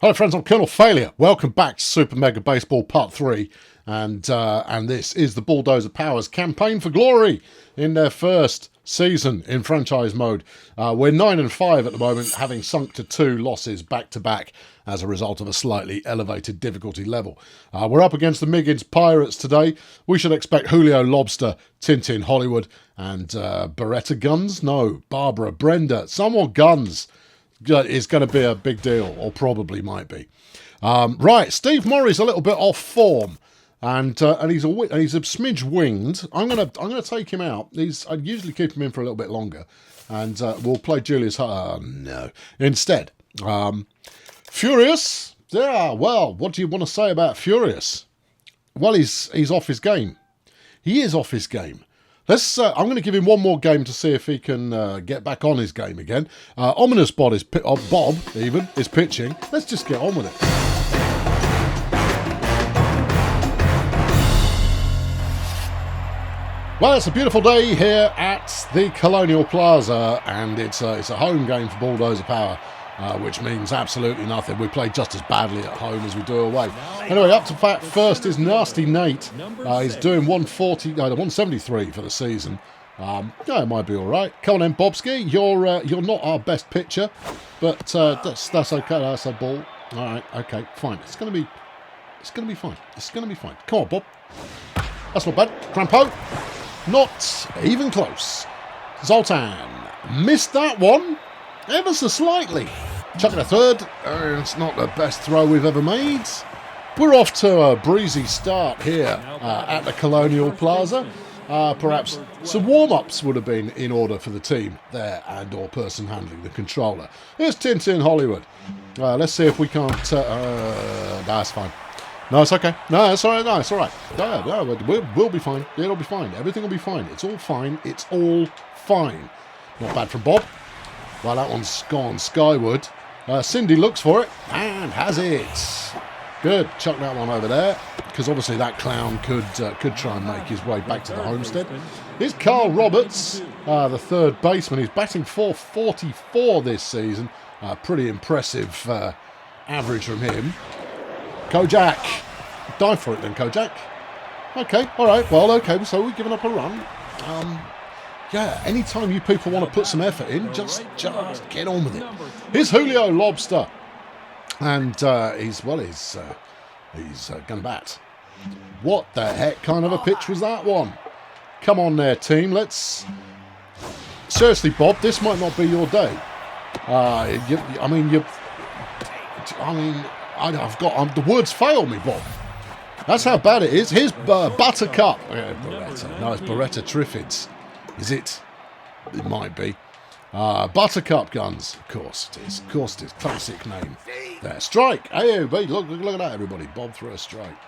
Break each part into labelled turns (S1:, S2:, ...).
S1: Hello friends, I'm Colonel Failure. Welcome back to Super Mega Baseball Part 3. And this is the Bulldozer Power's campaign for glory in their first season in franchise mode. We're 9-5 at the moment, having sunk to 2 losses back-to-back as a result of a slightly elevated difficulty level. We're up against the Miggins Pirates today. We should expect Julio Lobster, Tintin Hollywood, and Beretta Guns? No, Barbara, Brenda, someone Guns. Is going to be a big deal, or probably might be. Right, Steve Murray's a little bit off form, and he's a smidge winged. I'm gonna take him out. I usually keep him in for a little bit longer, and we'll play Julius. No, instead, Furious. Yeah, well, what do you want to say about Furious? Well, he's off his game. He is off his game. I'm going to give him one more game to see if he can get back on his game again. Ominous Bob is pitching. Let's just get on with it. Well, it's a beautiful day here at the Colonial Plaza, and it's a home game for Bulldozer Power, which means absolutely nothing. We play just as badly at home as we do away. Anyway, up to bat first is Nasty Nate. He's doing 173 for the season. Yeah, it might be all right. Come on then, Bobski. You're not our best pitcher, but that's okay. That's a ball. All right, okay, fine. It's gonna be fine. It's gonna be fine. Come on, Bob. That's not bad. Crampo, not even close. Zoltan missed that one ever so slightly. Chucking a third. It's not the best throw we've ever made. We're off to a breezy start here at the Colonial Plaza. Perhaps some warm-ups would have been in order for the team there and/or person handling the controller. Here's Tintin Hollywood. Let's see if we can't... that's fine. No, it's okay. No, it's all right. No, it's all right. No, we'll be fine. It'll be fine. Everything will be fine. It's all fine. It's all fine. Not bad from Bob. Well, that one's gone skyward. Cindy looks for it and has it. Good. Chuck that one over there, because obviously that clown could try and make his way back to the homestead. Here's Carl Roberts, the third baseman. He's batting .444 this season. Pretty impressive average from him. Kojak. Dive for it then, Kojak. Okay, all right. Well, okay, so we're giving up a run. Yeah, anytime you people want to put some effort in, just get on with it. Here's Julio Lobster. And he's going to bat. What the heck kind of a pitch was that one? Come on there, team. Seriously, Bob, this might not be your day. The words fail me, Bob. That's how bad it is. Here's Buttercup. Beretta. No, it's Beretta Triffids. Is it? It might be. Buttercup Guns. Of course it is. Of course it is. Classic name. There. Strike. Hey, look at that, everybody. Bob threw a strike.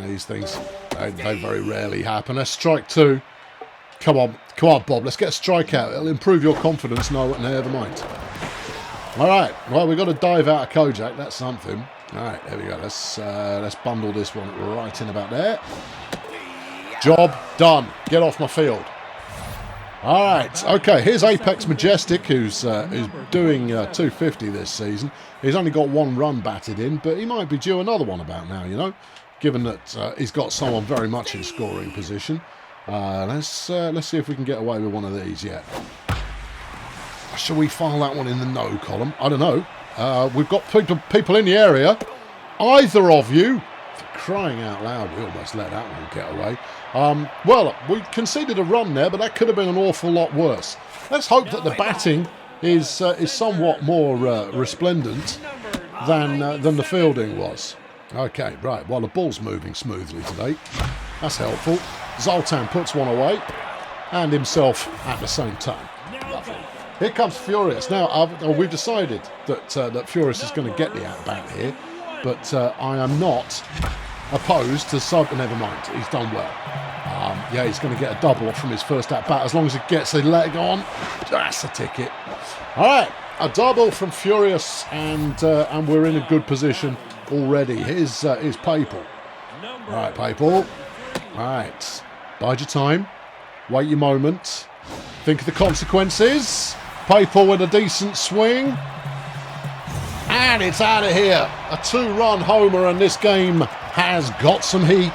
S1: These things, they very rarely happen. A strike 2. Come on, Bob. Let's get a strike out. It'll improve your confidence. No, never mind. All right. Well, we've got to dive out of Kojak. That's something. All right, there we go. Let's bundle this one right in about there. Job done. Get off my field. All right, okay, here's Apex Majestic, who's doing 250 this season. He's only got 1 run batted in, but he might be due another one about now, given that he's got someone very much in scoring position. Let's see if we can get away with one of these yet. Shall we file that one in the no column? I don't know. We've got people in the area. Either of you, for crying out loud, we almost let that one get away. Well, we conceded a run there, but that could have been an awful lot worse. Let's hope that the batting is somewhat more resplendent than the fielding was. Okay, right. Well, the ball's moving smoothly today. That's helpful. Zoltan puts one away, and himself at the same time. Lovely. Here comes Furious. Now, we've decided that Furious is going to get the at-bat here, but I am not opposed to never mind, he's done well. Yeah, he's going to get a double from his first at-bat as long as he gets a leg on. That's a ticket. All right, a double from Furious, and we're in a good position already. Here's Papal. All right, Papal. All right, bide your time. Wait your moment. Think of the consequences. Papal with a decent swing. And it's out of here. A 2-run homer, and this game has got some heat.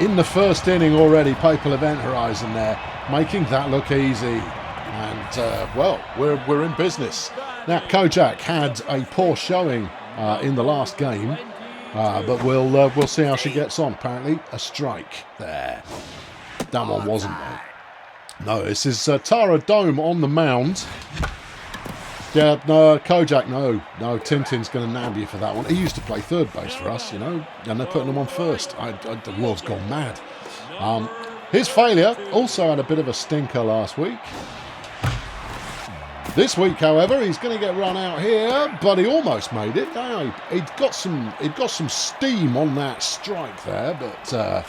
S1: In the first inning already, Papal Event Horizon there, making that look easy. And, well, we're in business. Now, Kojak had a poor showing in the last game, but we'll see how she gets on. Apparently, a strike there. That one wasn't there. No, this is Tara Dome on the mound. Yeah, no, Kojak, no, Tintin's going to nab you for that one. He used to play third base for us, you know, and they're putting him on first. The world's gone mad. His failure also had a bit of a stinker last week. This week, however, he's going to get run out here, but he almost made it. He'd got some steam on that strike there, but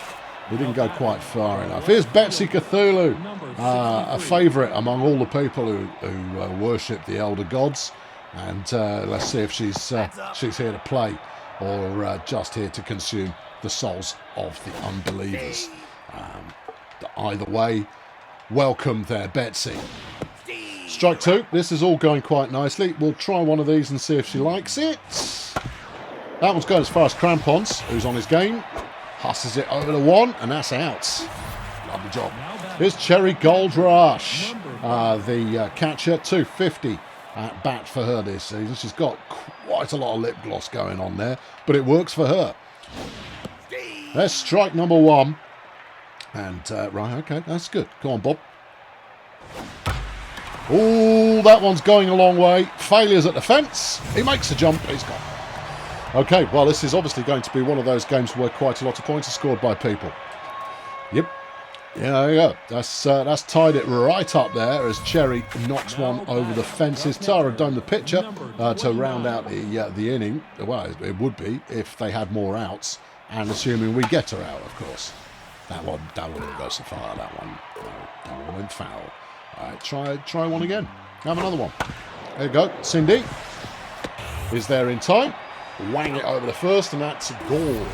S1: he didn't go quite far enough. Here's Betsy Cthulhu, a favourite among all the people who worship the elder gods. And let's see if she's here to play or just here to consume the souls of the unbelievers. Either way, welcome there, Betsy. Strike 2. This is all going quite nicely. We'll try one of these and see if she likes it. That one's going as far as Crampons, who's on his game. Passes it over to 1, and that's out. Lovely job. Here's Cherry Gold Rush, the catcher, 250 at bat for her this season. She's got quite a lot of lip gloss going on there, but it works for her. There's strike number 1. And, right, okay, that's good. Go on, Bob. Oh, that one's going a long way. Failures at the fence. He makes a jump. He's gone. Okay, well, this is obviously going to be one of those games where quite a lot of points are scored by people. Yep. Yeah, there you go. That's tied it right up there as Cherry knocks one over the fences. Tara Dome, the pitcher, to round out the inning. Well, it would be if they had more outs, and assuming we get her out, of course. That one didn't go so far. That one went foul. All right, try one again. Have another one. There you go. Cindy is there in time. Wang it over the first, and that's gone.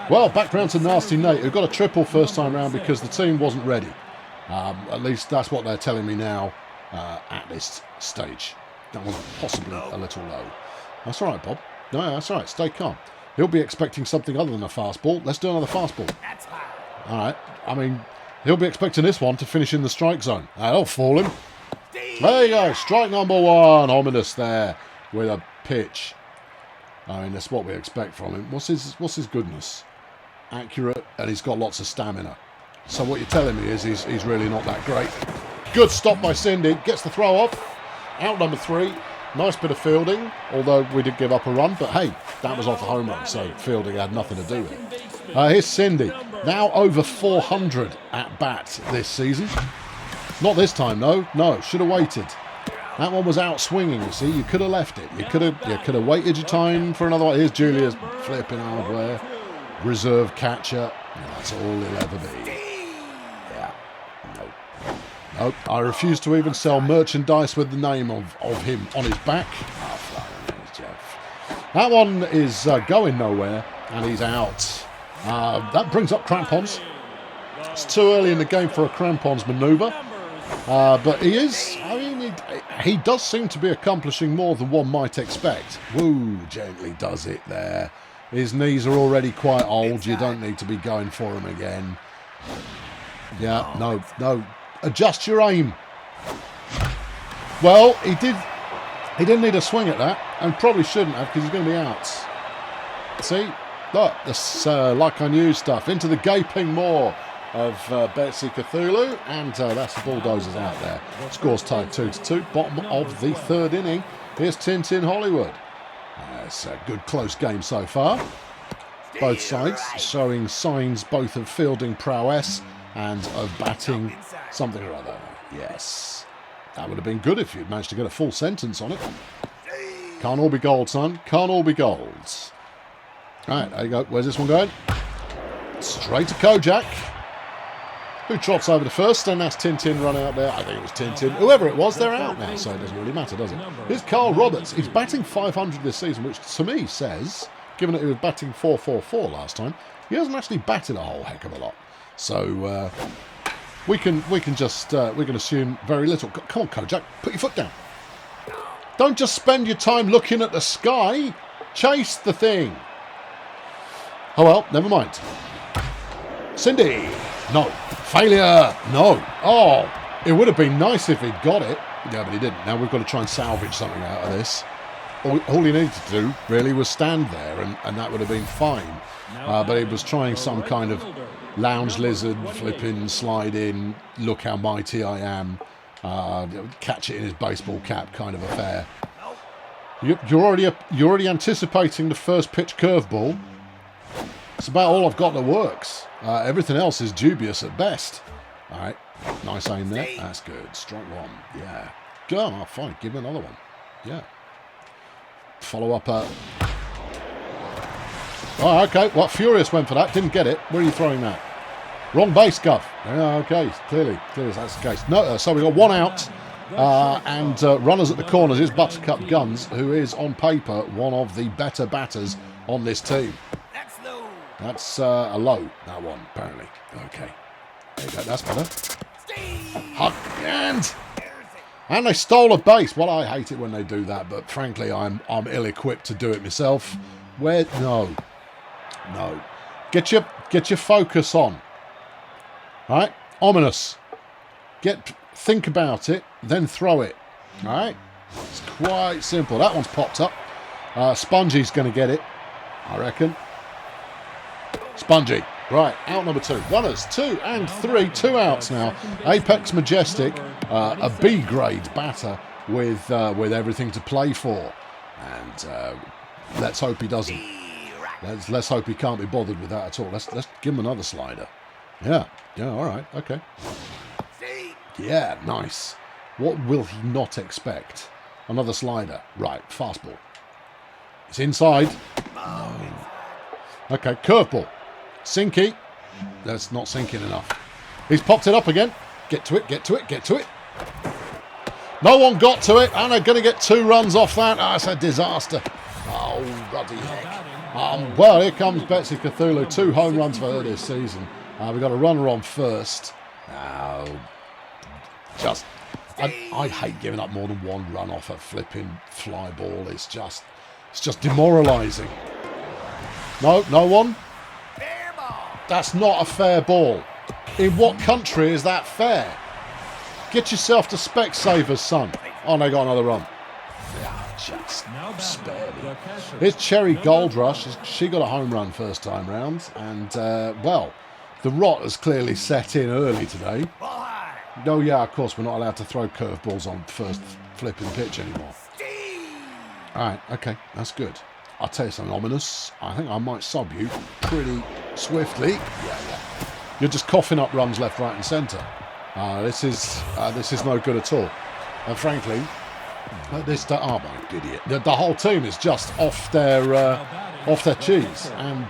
S1: Well, back round to Nasty Nate, who got a triple first time round because the team wasn't ready. At least that's what they're telling me now at this stage. That was possibly a little low. That's all right, Bob. No, that's all right. Stay calm. He'll be expecting something other than a fastball. Let's do another fastball. All right. I mean, he'll be expecting this one to finish in the strike zone. That'll fool him. There you go. Strike number 1. Ominous there with a pitch. I mean, that's what we expect from him. What's his goodness? Accurate, and he's got lots of stamina. So what you're telling me is he's really not that great. Good stop by Cindy. Gets the throw off. Out number 3. Nice bit of fielding, although we did give up a run. But hey, that was off a home run, so fielding had nothing to do with it. Here's Cindy. Now over 400 at bat this season. Not this time, though. No, should have waited. That one was out swinging, you see. You could have left it. You could have waited your time for another one. Here's Julia's flipping hardware. Reserve catcher. That's all he'll ever be. Yeah. Nope. I refuse to even sell merchandise with the name of him on his back. That one is going nowhere, and he's out. That brings up Crampons. It's too early in the game for a Crampons manoeuvre. But he does seem to be accomplishing more than one might expect. Woo, gently does it there. His knees are already quite old. You don't need to be going for him again. Yeah, no. Adjust your aim. Well, he didn't need a swing at that, and probably shouldn't have, because he's going to be out. See? Look, this like I knew stuff. Into the gaping maw of Betsy Cthulhu, and that's the Bulldozers out there. Scores tied 2-2. Bottom of the 3rd inning. Here's Tintin Hollywood. It's a good close game so far. Both sides showing signs both of fielding prowess and of batting something or other. Yes. That would have been good if you'd managed to get a full sentence on it. Can't all be gold, son. Can't all be gold. Right, there you go. Where's this one going? Straight to Kojak, who trots over to first, and that's Tintin run out there. I think it was Tintin. Whoever it was, they're out now, so it doesn't really matter, does it? Here's Carl Roberts. He's batting 500 this season, which to me says, given that he was batting 444 last time, he hasn't actually batted a whole heck of a lot. So we can assume very little. Come on, Kojak, put your foot down. Don't just spend your time looking at the sky. Chase the thing. Oh well, never mind. Cindy. No. Failure. No. Oh, it would have been nice if he'd got it. Yeah, but he didn't. Now we've got to try and salvage something out of this. All he needed to do, really, was stand there, and that would have been fine. But he was trying some kind of lounge lizard, flipping, slide in, look how mighty I am, catch it in his baseball cap kind of affair. You're already anticipating the first pitch curveball. It's about all I've got that works. Everything else is dubious at best. All right, nice aim there. That's good. Strike one. Yeah. Oh, fine. Give him another one. Yeah. Follow up. Oh, okay. Well, Furious went for that. Didn't get it. Where are you throwing that? Wrong base, Gov. Yeah, okay. Clearly that's the case. No, so we got one out. And runners at the corners is Buttercup Guns, who is on paper one of the better batters on this team. That's a low, that one, apparently. Okay. There you go. That's better. Hug and they stole a base. Well, I hate it when they do that, but frankly, I'm ill-equipped to do it myself. Where? No. Get your focus on. All right, ominous. Think about it, then throw it. All right, it's quite simple. That one's popped up. Spongy's going to get it, I reckon. Spongy. Right, out number 2. Runners 2 and 3, 2 outs now. Apex Majestic, a B grade batter with everything to play for, and let's hope he doesn't. Let's hope he can't be bothered with that at all. Let's give him another slider. Yeah, all right, okay. Yeah, nice. What will he not expect? Another slider. Right, fastball. It's inside. No. Okay, curveball. Sinky. That's not sinking enough. He's popped it up again. Get to it. No one got to it, and they're going to get 2 runs off that. That's a disaster. Oh, bloody heck. Well, here comes Betsy Cthulhu. 2 home runs for her this season. We've got a runner on first. I hate giving up more than 1 run off a flipping fly ball. It's just demoralising. No one. That's not a fair ball. In what country is that fair? Get yourself to Specsavers, son. Oh, they got another run. Just spare me. Here's Cherry Gold Rush. She got a home run first time round. And, well, the rot has clearly set in early today. Oh, yeah, of course, we're not allowed to throw curveballs on first flipping pitch anymore. All right, okay, that's good. I'll tell you something ominous. I think I might sub you pretty swiftly. Yeah. You're just coughing up runs left, right, and centre. This is no good at all. And frankly, oh my idiot! The whole team is just off their cheese. And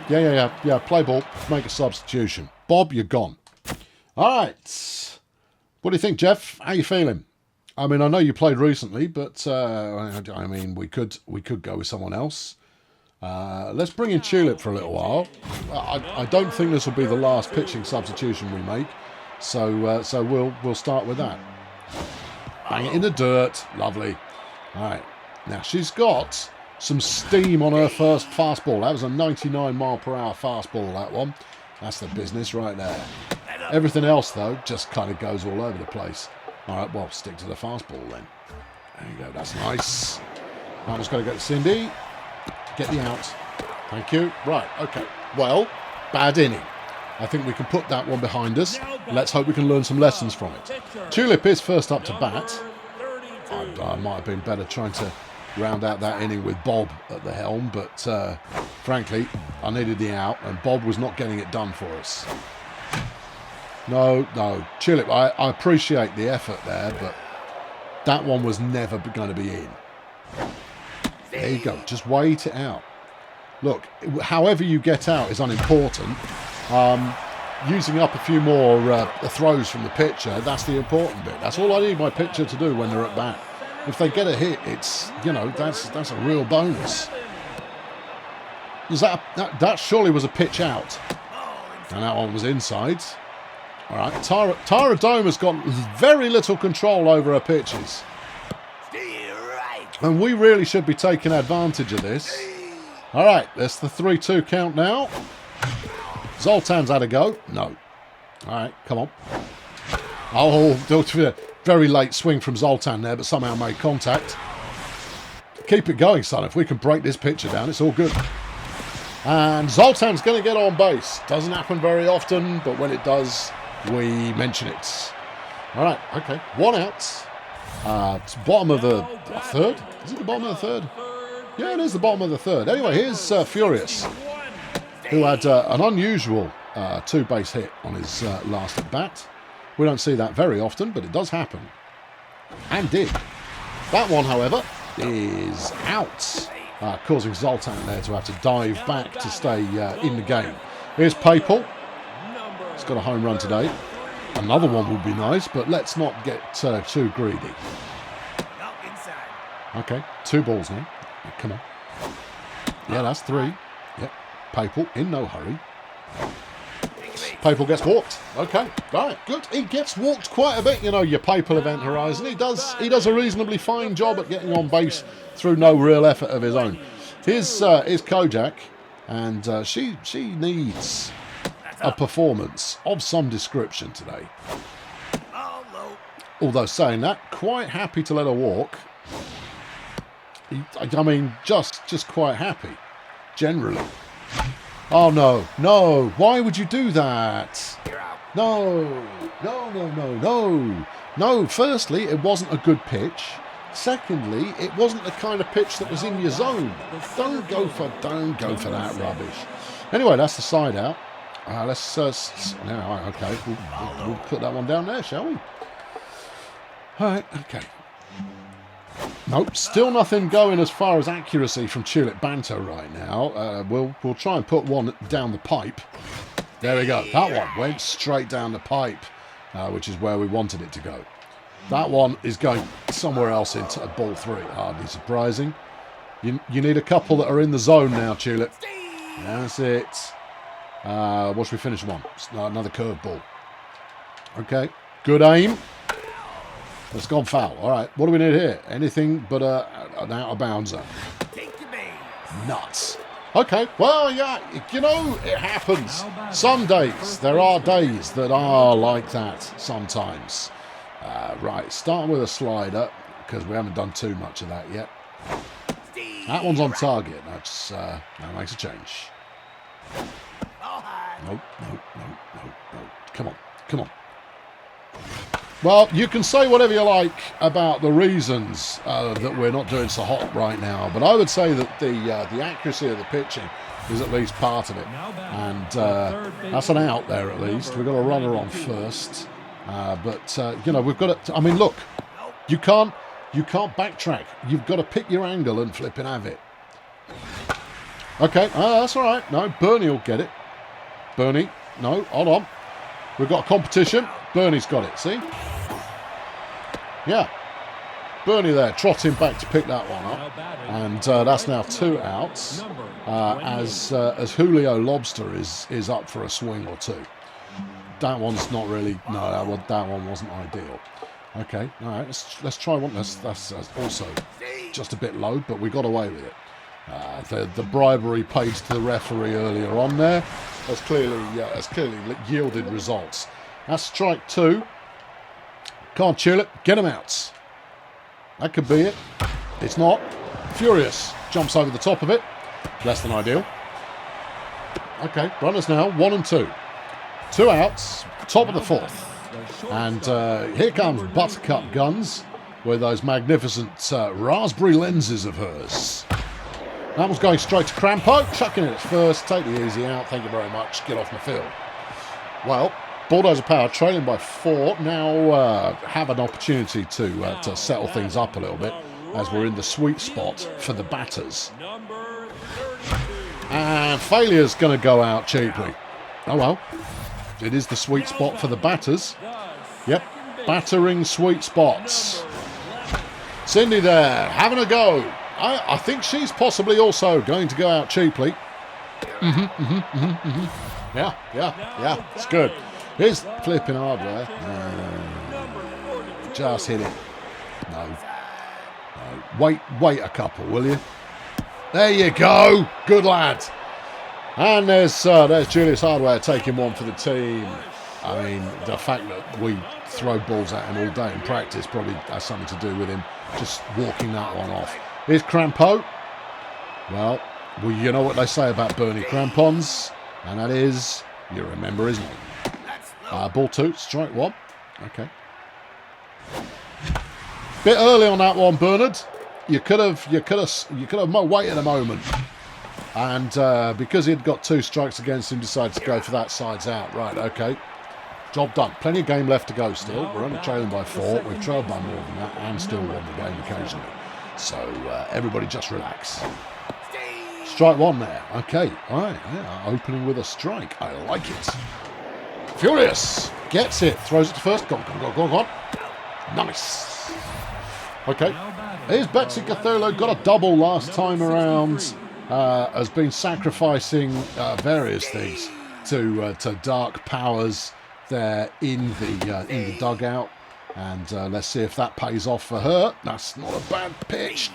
S1: yeah. Play ball. Make a substitution. Bob, you're gone. All right. What do you think, Jeff? How you feeling? I mean, I know you played recently, but I mean, we could go with someone else. Let's bring in Tulip for a little while. I don't think this will be the last pitching substitution we make, so we'll start with that. Bang it in the dirt, lovely. All right, now she's got some steam on her first fastball. That was a 99 mile per hour fastball. That one, that's the business right there. Everything else though just kind of goes all over the place. All right, well, stick to the fastball then. There you go, that's nice. That one's got to go to Cindy. Get the out. Thank you. Right, okay. Well, bad inning. I think we can put that one behind us. Let's hope we can learn some lessons from it. Tulip is first up to bat. I might have been better trying to round out that inning with Bob at the helm, but frankly, I needed the out, and Bob was not getting it done for us. No. Tulip, I appreciate the effort there, but that one was never going to be in. There you go. Just wait it out. Look, however you get out is unimportant. Using up a few more throws from the pitcher, that's the important bit. That's all I need my pitcher to do when they're at bat. If they get a hit, it's, that's a real bonus. That surely was a pitch out. And that one was inside. All right, Tara Dome has got very little control over her pitches. And we really should be taking advantage of this. All right, that's the 3-2 count now. Zoltan's had a go. No. All right, come on. Oh, very late swing from Zoltan there, but somehow made contact. Keep it going, son. If we can break this picture down, it's all good. And Zoltan's going to get on base. Doesn't happen very often, but when it does, we mention it. All right, okay. 1 out. It's bottom of the third. Is it the bottom of the third? Yeah, it is the bottom of the third. Anyway, here's Furious, who had an unusual 2-base hit on his last at-bat. We don't see that very often, but it does happen. And did. That one, however, is out, causing Zoltan there to have to dive back to stay in the game. Here's Papal. He's got a home run today. Another one would be nice, but let's not get too greedy. Okay, 2 balls now. Come on. Yeah, that's 3. Yep. Papal in no hurry. Papal gets walked. Okay, right, good. He gets walked quite a bit, you know, your Papal Event Horizon. He does a reasonably fine job at getting on base through no real effort of his own. Here's Kojak, and she needs a performance of some description today. Although saying that, quite happy to let her walk. I mean, just quite happy, generally. Oh, no, no. Why would you do that? No, no, no, no, no. No, firstly, it wasn't a good pitch. Secondly, it wasn't the kind of pitch that was in your zone. Don't go for that rubbish. Anyway, that's the side out. Let's now, okay, we'll put that one down there, shall we? All right, okay. Nope, still nothing going as far as accuracy from Tulip Banter right now. We'll try and put one down the pipe. There we go. That one went straight down the pipe, which is where we wanted it to go. That one is going somewhere else into ball 3. Hardly surprising. You need a couple that are in the zone now, Tulip. That's it. What should we finish on? Another curveball. Okay, good aim. It's gone foul. All right, what do we need here? Anything but an out-of-bouncer. Nuts. Okay, well, yeah, you know, it happens. Some days, there are days that are like that sometimes. Right, starting with a slider, because we haven't done too much of that yet. That one's on target. That makes a change. Nope. Come on. Well, you can say whatever you like about the reasons that we're not doing so hot right now, but I would say that the accuracy of the pitching is at least part of it. And that's an out there at least. We've got a runner on first. But you know, we've got to... I mean, look, you can't backtrack. You've got to pick your angle and flip and have it. Okay, that's all right. No, Bernie will get it. Bernie, no, hold on. We've got a competition. Bernie's got it, see? Yeah. Bernie there, trotting back to pick that one up. And that's now 2 outs. As Julio Lobster is up for a swing or 2. That one's not really... No, that one wasn't ideal. Okay, all right, let's try one. That's also just a bit low, but we got away with it. The bribery paid to the referee earlier on there has clearly yielded results. That's strike 2. Come on, Tulip, get him out. That could be it. It's not. Furious jumps over the top of it. Less than ideal. Okay, runners now, 1 and 2. 2 outs, top of the 4th. And here comes Buttercup Guns with those magnificent raspberry lenses of hers. That one's going straight to Crampo, chucking it at first. Take the easy out, thank you very much. Get off my field. Well, Bulldozer Power trailing by 4. Now have an opportunity to settle things up a little bit as we're in the sweet spot for the batters. And Failure's going to go out cheaply. Oh well. It is the sweet spot for the batters. Yep, battering sweet spots. Cindy there, having a go. I think she's possibly also going to go out cheaply. Yeah, it's good. Here's flipping hardware. Just hit it. No. Wait a couple, will you? There you go. Good lad. And there's Julius Hardware taking one for the team. I mean, the fact that we throw balls at him all day in practice probably has something to do with him just walking that one off. Here's Crampo. Well, you know what they say about Bernie Crampons, and that is, you remember his name. Ball 2, strike 1. Okay. Bit early on that one, Bernard. You could have waited a moment. And because he'd got 2 strikes against him, decided to go for that sides out. Right, okay. Job done. Plenty of game left to go still. We're only trailing by 4. We've trailed by more than that and still won the game occasionally. So everybody just relax. Strike 1 there. Okay. All right. Yeah, opening with a strike. I like it. Furious. Gets it. Throws it to first. Go on. Nice. Okay. Here's Betsy Cthulhu. Got a double last time around. Has been sacrificing various things to dark powers there in the dugout, and let's see if that pays off for her. That's not a bad pitch.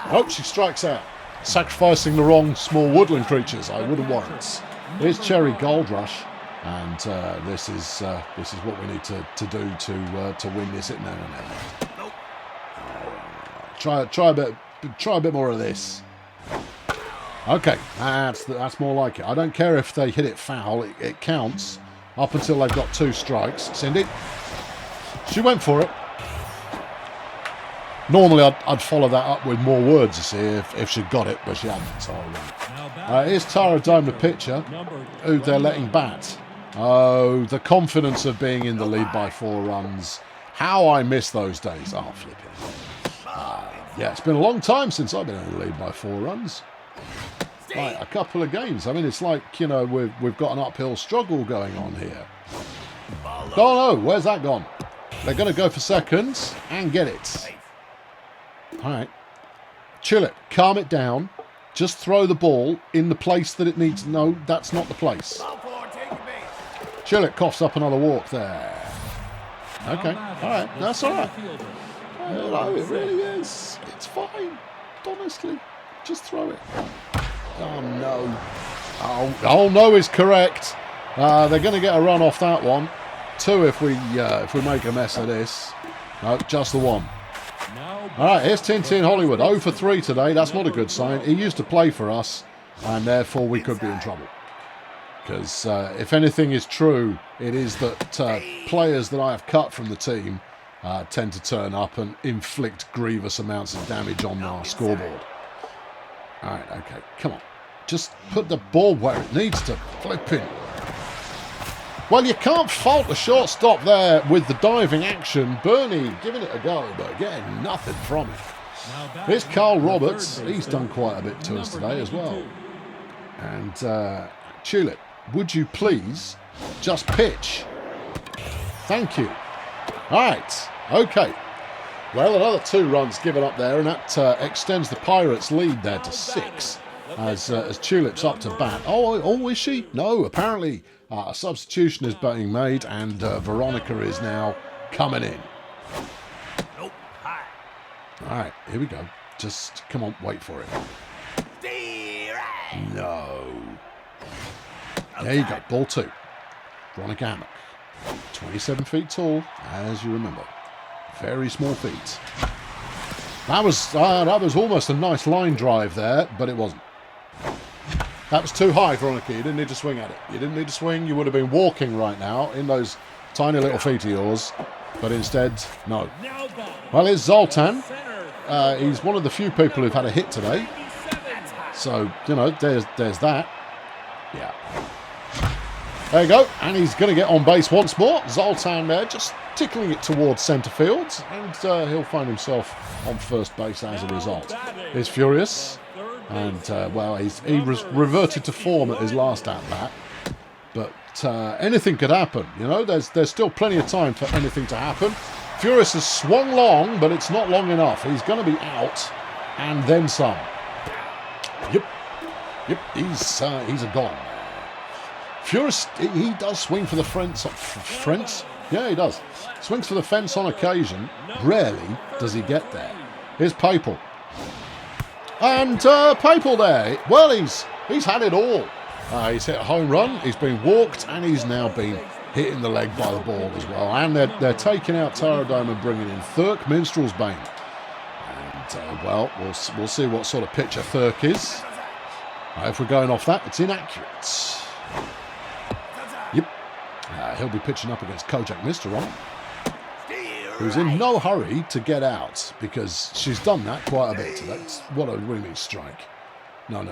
S1: Oh, she strikes out, sacrificing the wrong small woodland creatures. I wouldn't warrant. Here's Cherry Gold Rush, and this is what we need to do to win this. No. Try a bit more of this. Okay, that's more like it. I don't care if they hit it foul. It counts up until they've got 2 strikes. Cindy, she went for it. Normally, I'd follow that up with more words, you see, if she'd got it, but she hadn't. So here's Tara Dome, the pitcher, who they're letting bat. Oh, the confidence of being in the lead by 4 runs. How I miss those days. Oh, flipping. Yeah, it's been a long time since I've been in the lead by 4 runs. Right, a couple of games. I mean, it's like, you know, we've got an uphill struggle going on here. Oh no, where's that gone? They're going to go for seconds and get it. All right. Chill it. Calm it down. Just throw the ball in the place that it needs. No, that's not the place. Chill it. Coughs up another walk there. Okay. All right. That's all right. No, it really is. It's fine. Honestly. Just throw it. Oh, no. Oh no is correct. They're going to get a run off that one. 2 if we make a mess of this. No, just the 1. All right, here's Tintin Hollywood. 0 for 3 today. That's not a good sign. He used to play for us, and therefore we could be in trouble. Because if anything is true, it is that players that I have cut from the team tend to turn up and inflict grievous amounts of damage on our scoreboard. All right, okay, come on. Just put the ball where it needs to. Flipping. Well, you can't fault the shortstop there with the diving action. Bernie giving it a go, but getting nothing from it. Here's Carl Roberts. He's done quite a bit to us today as well. And Tulip, would you please just pitch? Thank you. All right, okay. Well, another 2 runs given up there, and that extends the Pirates' lead there to 6 as Tulip's up to bat. Oh, is she? No, apparently a substitution is being made, and Veronica is now coming in. All right, here we go. Just, come on, wait for it. No. There you go, ball 2. Veronica Hammock. 27 feet tall, as you remember. Very small feet. That was almost a nice line drive there, but it wasn't. That was too high, Veronica. You didn't need to swing at it. You didn't need to swing. You would have been walking right now in those tiny little feet of yours. But instead, no. Well, here's Zoltan. He's one of the few people who've had a hit today. So, you know, there's that. Yeah. There you go. And he's going to get on base once more. Zoltan there, just tickling it towards centre field. And he'll find himself on first base as a result. Here's Furious. And, well, he reverted to form at his last at-bat. But anything could happen, you know. There's still plenty of time for anything to happen. Furious has swung long, but it's not long enough. He's going to be out, and then some. Yep, he's a gone. Furious, he does swing for the fence. Yeah, he does. Swings for the fence on occasion. Rarely does he get there. Here's Papal. And Papal there. Well, he's had it all. He's hit a home run, he's been walked, and he's now been hitting the leg by the ball as well. And they're taking out Taradome and bringing in Thurk, Minstrel's Bane. And, well, we'll see what sort of pitcher Thurk is. If we're going off that, it's inaccurate. Yep. He'll be pitching up against Kojak Misteron, who's in no hurry to get out, because she's done that quite a bit. That's what a really strike. No.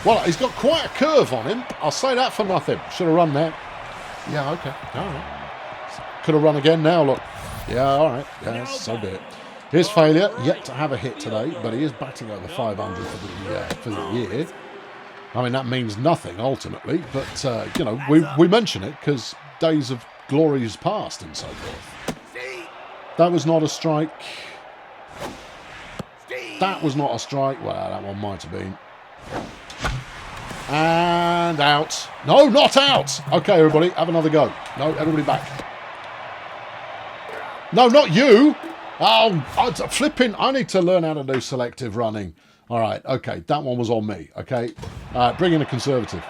S1: Well, he's got quite a curve on him. I'll say that for nothing. Should have run there. Yeah, okay. All right. Could have run again now, look. Yeah, all right. Yeah, so be it. His failure, yet to have a hit today, but he is batting over 500 for the year. I mean, that means nothing, ultimately. But, you know, we mention it because days of glory is past and so forth. That was not a strike. That was not a strike. Well, that one might have been. And out. No, not out. Okay, everybody, have another go. No, everybody back. No, not you. Oh, flipping. I need to learn how to do selective running. All right, okay, that one was on me, okay? Bring in a conservative.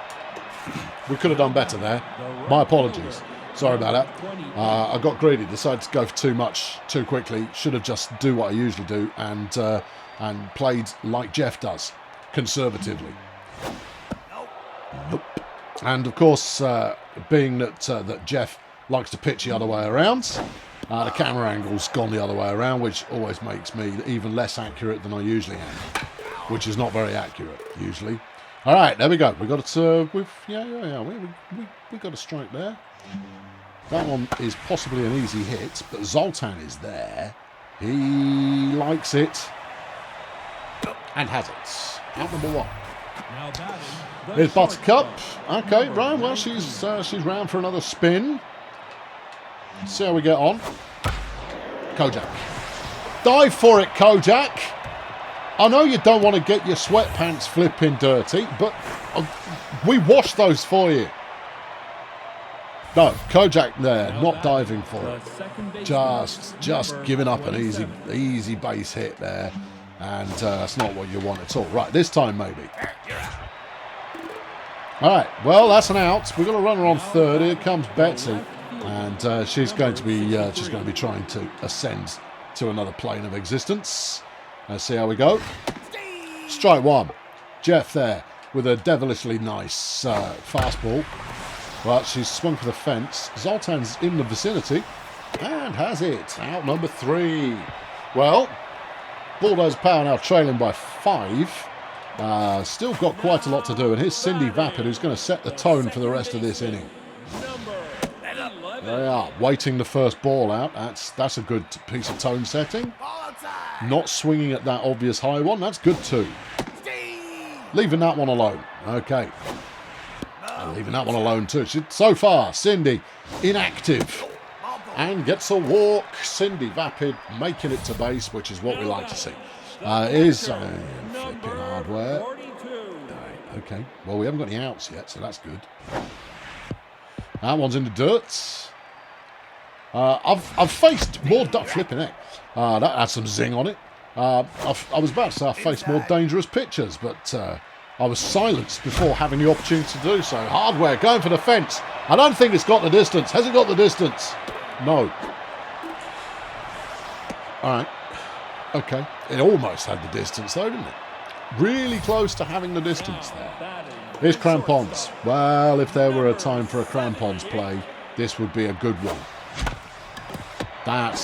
S1: We could have done better there. My apologies. Sorry about that. I got greedy, decided to go for too much too quickly. Should have just do what I usually do and played like Jeff does, conservatively. Nope. And of course, being that Jeff likes to pitch the other way around, the camera angle's gone the other way around, which always makes me even less accurate than I usually am, which is not very accurate usually. All right, there we go. We got it. We got a strike there. That one is possibly an easy hit, but Zoltan is there. He likes it and has it. Out number one. Here's Buttercup. Okay, right. Well, she's round for another spin. See how we get on. Kojak. Dive for it, Kojak. I know you don't want to get your sweatpants flipping dirty, but we wash those for you. No, Kojak there, not diving for it. Just giving up an easy base hit there. And that's not what you want at all. Right, this time maybe. All right, well, that's an out. We've got a runner on third. Here comes Betsy. And she's going to be trying to ascend to another plane of existence. Let's see how we go. Strike one. Jeff there with a devilishly nice fastball. Well, she's swung for the fence. Zoltan's in the vicinity and has it. Out number three. Well, Bulldozer Power now trailing by 5. Still got quite a lot to do. And here's Cindy Vapid, who's going to set the tone for the rest of this inning. There they are, waiting the first ball out. That's a good piece of tone setting. Not swinging at that obvious high one. That's good too. Leaving that one alone. Okay. Leaving that one alone too. So far, Cindy inactive. And gets a walk. Cindy Vapid making it to base, which is what we like to see. Is flipping hardware. Right, okay. Well, we haven't got any outs yet, so that's good. That one's in the dirt. I've faced more flipping it. That had some zing on it. I was about to say I faced more dangerous pitchers, but I was silenced before having the opportunity to do so. Hardware going for the fence. I don't think it's got the distance. Has it got the distance? No. All right. Okay. It almost had the distance though, didn't it? Really close to having the distance there. Here's Crampons. Well, if there were a time for a Crampons play, this would be a good one. That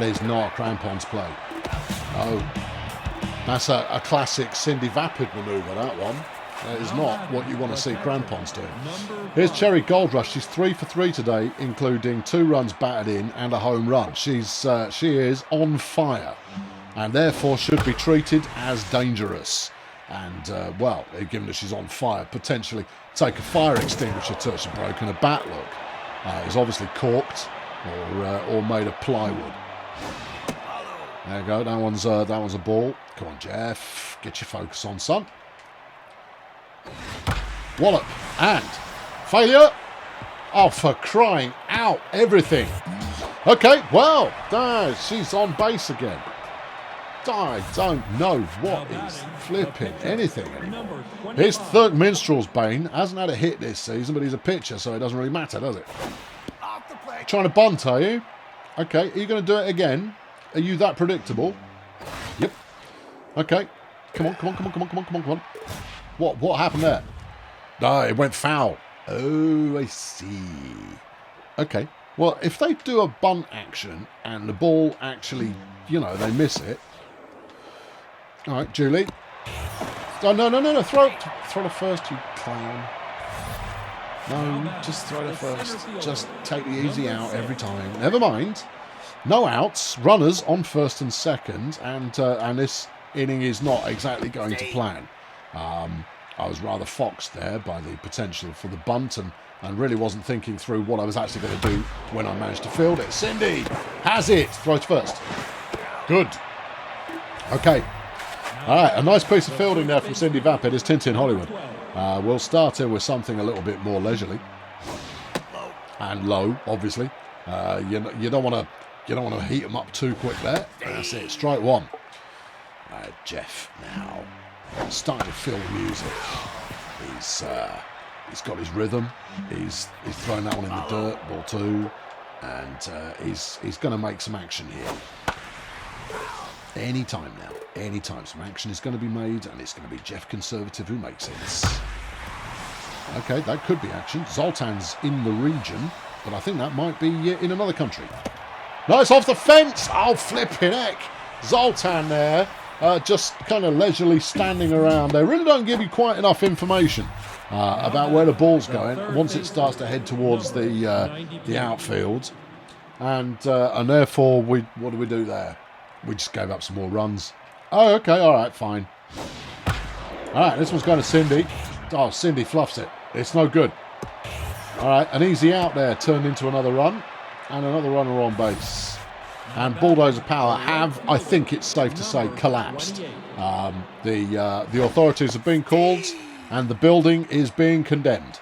S1: is not a Crampons play. No. That's a classic Cindy Vapid manoeuvre, that one. That is not what you want to see Crampons doing. Here's Cherry Gold Rush. She's 3 for 3 today, including 2 runs batted in and a home run. She is on fire and therefore should be treated as dangerous. And, well, given that she's on fire, potentially take a fire extinguisher touch and broken a bat look. It's obviously corked or made of plywood. There you go. That one's a ball. Come on, Jeff. Get your focus on, son. Wallop. And failure. Oh, for crying out. Everything. Okay, well, she's on base again. I don't know what is flipping anything anymore. His third Minstrel's Bane hasn't had a hit this season, but he's a pitcher, so it doesn't really matter, does it? Trying to bunt, are you? Okay, are you going to do it again? Are you that predictable? Yep. Okay. Come on. What happened there? No, it went foul. Oh, I see. Okay. Well, if they do a bunt action and the ball actually, they miss it. All right, Julie. Oh, no. Throw to first, you clown. No, just throw to first. Just take the easy out every time. Never mind. No outs. Runners on first and second. And this inning is not exactly going to plan. I was rather foxed there by the potential for the bunt and really wasn't thinking through what I was actually going to do when I managed to field it. Cindy has it. Throws first. Good. Okay. All right, a nice piece of fielding there from Cindy Vapid is Tintin Hollywood. We'll start in with something a little bit more leisurely and low, obviously. You don't want to heat them up too quick there. That's it. Strike one. Jeff now starting to feel the music. He's got his rhythm. He's thrown that one in the dirt, ball two, and he's going to make some action here. Anytime now. Anytime some action is going to be made, and it's going to be Jeff Conservative who makes it. Okay, that could be action. Zoltan's in the region, but I think that might be in another country. Nice off the fence! Oh, flipping heck! Zoltan there, just kind of leisurely standing around. They really don't give you quite enough information about where the ball's going once it starts to head towards the outfield. And therefore, what do we do there? We just gave up some more runs. Oh, okay, all right, fine. All right, this one's going to Cindy. Oh, Cindy fluffs it. It's no good. All right, an easy out there turned into another run, and another runner on base. And Bulldozer Power have, I think it's safe to say, collapsed. The authorities have been called, and the building is being condemned.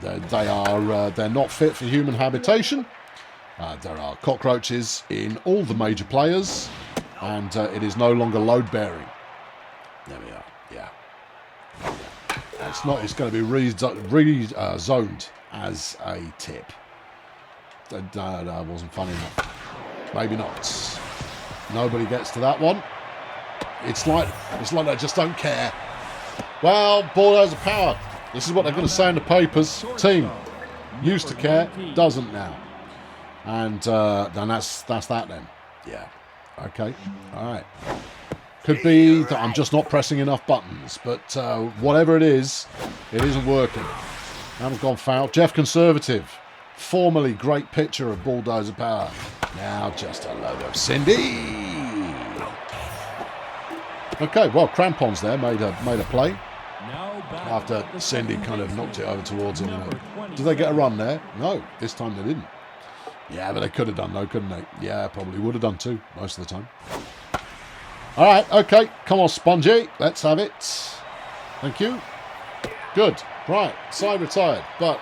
S1: They're not fit for human habitation. There are cockroaches in all the major players, and it is no longer load-bearing. There we are, yeah. It's going to be rezoned as a tip. That wasn't funny enough. Maybe not. Nobody gets to that one. It's like they just don't care. Well, Bulldozer Power. This is what they're going to say in the papers. Team used to care, doesn't now. And then that's that then. Yeah. Okay. All right. Could be that I'm just not pressing enough buttons, but whatever it isn't working. That one's gone foul. Jeff Conservative, formerly great pitcher of Bulldozer Power. Now just a load of Cindy. Okay, well, Crampons there made a play after Cindy kind of knocked it over towards him. Did they get a run there? No, this time they didn't. Yeah, but they could have done though, couldn't they? Yeah, probably would have done too, most of the time. All right, okay, come on, Spongy, let's have it. Thank you. Good, right, side retired, but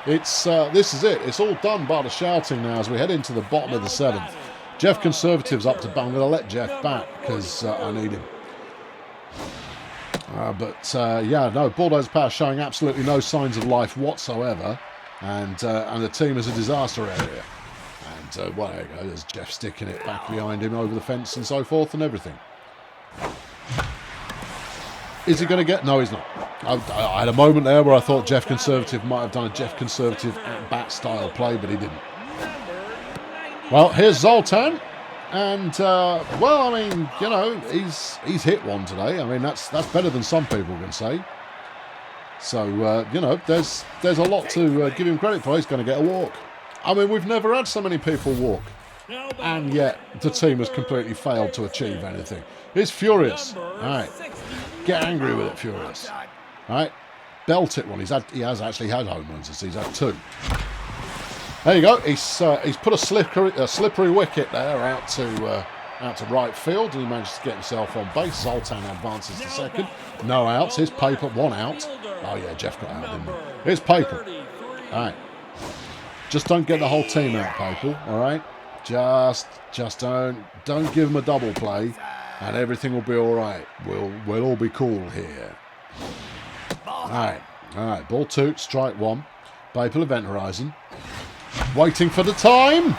S1: it's this is it. It's all done by the shouting now as we head into the bottom of the seventh. Jeff Conservative's up to bat. I'm going to let Jeff bat because I need him. Yeah, no, Bulldozer Power showing absolutely no signs of life whatsoever, and the team is a disaster area. And well, there you go. There's Jeff sticking it back behind him over the fence and so forth and everything. Is he going to get? No, he's not. I had a moment there where I thought Jeff Conservative might have done a Jeff Conservative at-bat style play, but he didn't. Well, here's Zoltan. And, well, I mean, you know, he's hit one today. I mean, that's better than some people can say. So, you know, there's a lot to give him credit for. He's going to get a walk. I mean, we've never had so many people walk. And yet, the team has completely failed to achieve anything. It's Furious. All right. Get angry with it, Furious. All right. Belt it one. He has actually had home runs. He's had two. There you go. He's put a slippery wicket there out to right field, and he managed to get himself on base. Zoltan advances to second. No outs. Here's Paper. One out. Oh yeah, Jeff got out, didn't he? Here's Paper. All right. Just don't get the whole team out, Paper. All right. Just don't give him a double play. and everything will be all right. We'll all be cool here. All right. Ball 2, strike 1. Papal Event Horizon. Waiting for the time.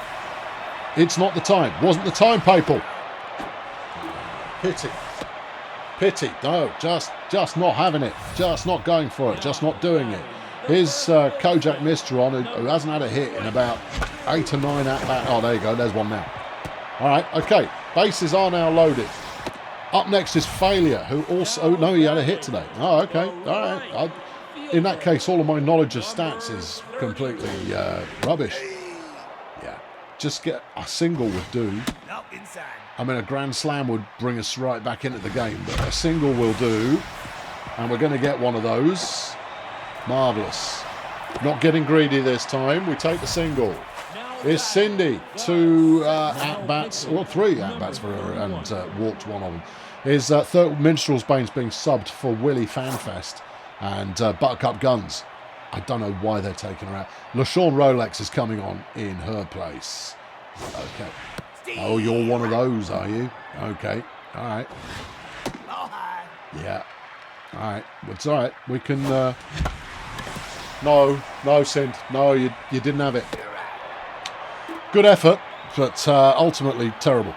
S1: It's not the time. Wasn't the time, Papal. Pity. No, just not having it. Just not going for it. Just not doing it. Here's Kojak Mistron, who hasn't had a hit in about 8 or 9 at-bat. Oh, there you go. There's one now. All right. Okay. Bases are now loaded. Up next is Failure, who also... Oh, no, he had a hit today. Oh, okay. All right. In that case, all of my knowledge of stats is completely rubbish. Yeah. Just get a single would do. I mean, a grand slam would bring us right back into the game, but a single will do. And we're going to get one of those. Marvellous. Not getting greedy this time. We take the single. Here's Cindy. 2 at-bats, or 3 at-bats for her, and walked one of them. Here's Third Minstrel's Bane's being subbed for Willie Fanfest and Buttercup Guns. I don't know why they're taking her out. LaShawn Rolex is coming on in her place. Okay. Oh, you're one of those, are you? Okay. All right. Yeah. All right. It's all right. We can... No, Sind. No, you didn't have it. Good effort, but ultimately terrible.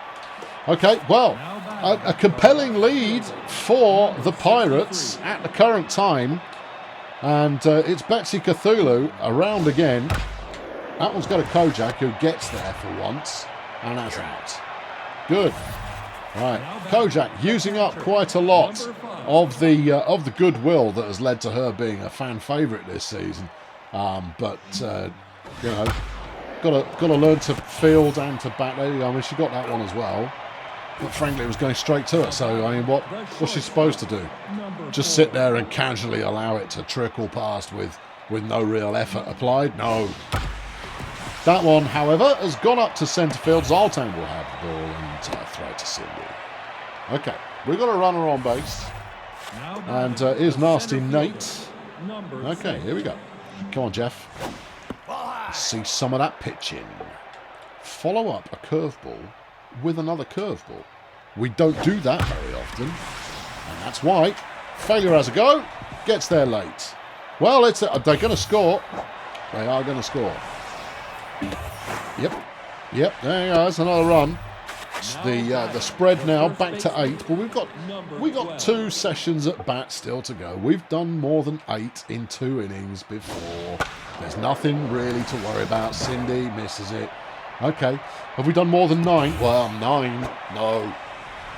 S1: Okay, well, a compelling lead for the Pirates at the current time. And it's Betsy Cthulhu around again. That one's got a Kojak who gets there for once. And that's out. Good. Right, Kojak using up quite a lot of the goodwill that has led to her being a fan favourite this season. But you know, got to learn to field and to bat. I mean, she got that one as well. But frankly, it was going straight to her. So I mean, what's she supposed to do? Just sit there and casually allow it to trickle past with no real effort applied? No. That one, however, has gone up to centre field. Zoltan will have the ball and throw it to Cindy. Okay, we've got a runner on base. And here's Nasty Nate. Okay, here we go. Come on, Jeff. Let's see some of that pitching. Follow up a curveball with another curveball. We don't do that very often. And that's why Failure has a go. Gets there late. Well, they're going to score. They are going to score. Yep, there you go, that's another run. The spread now back to 8. Well, we've got 2 sessions at bat still to go. We've done more than 8 in 2 innings before. There's nothing really to worry about. Cindy misses it. Okay, have we done more than 9? Well, 9. No,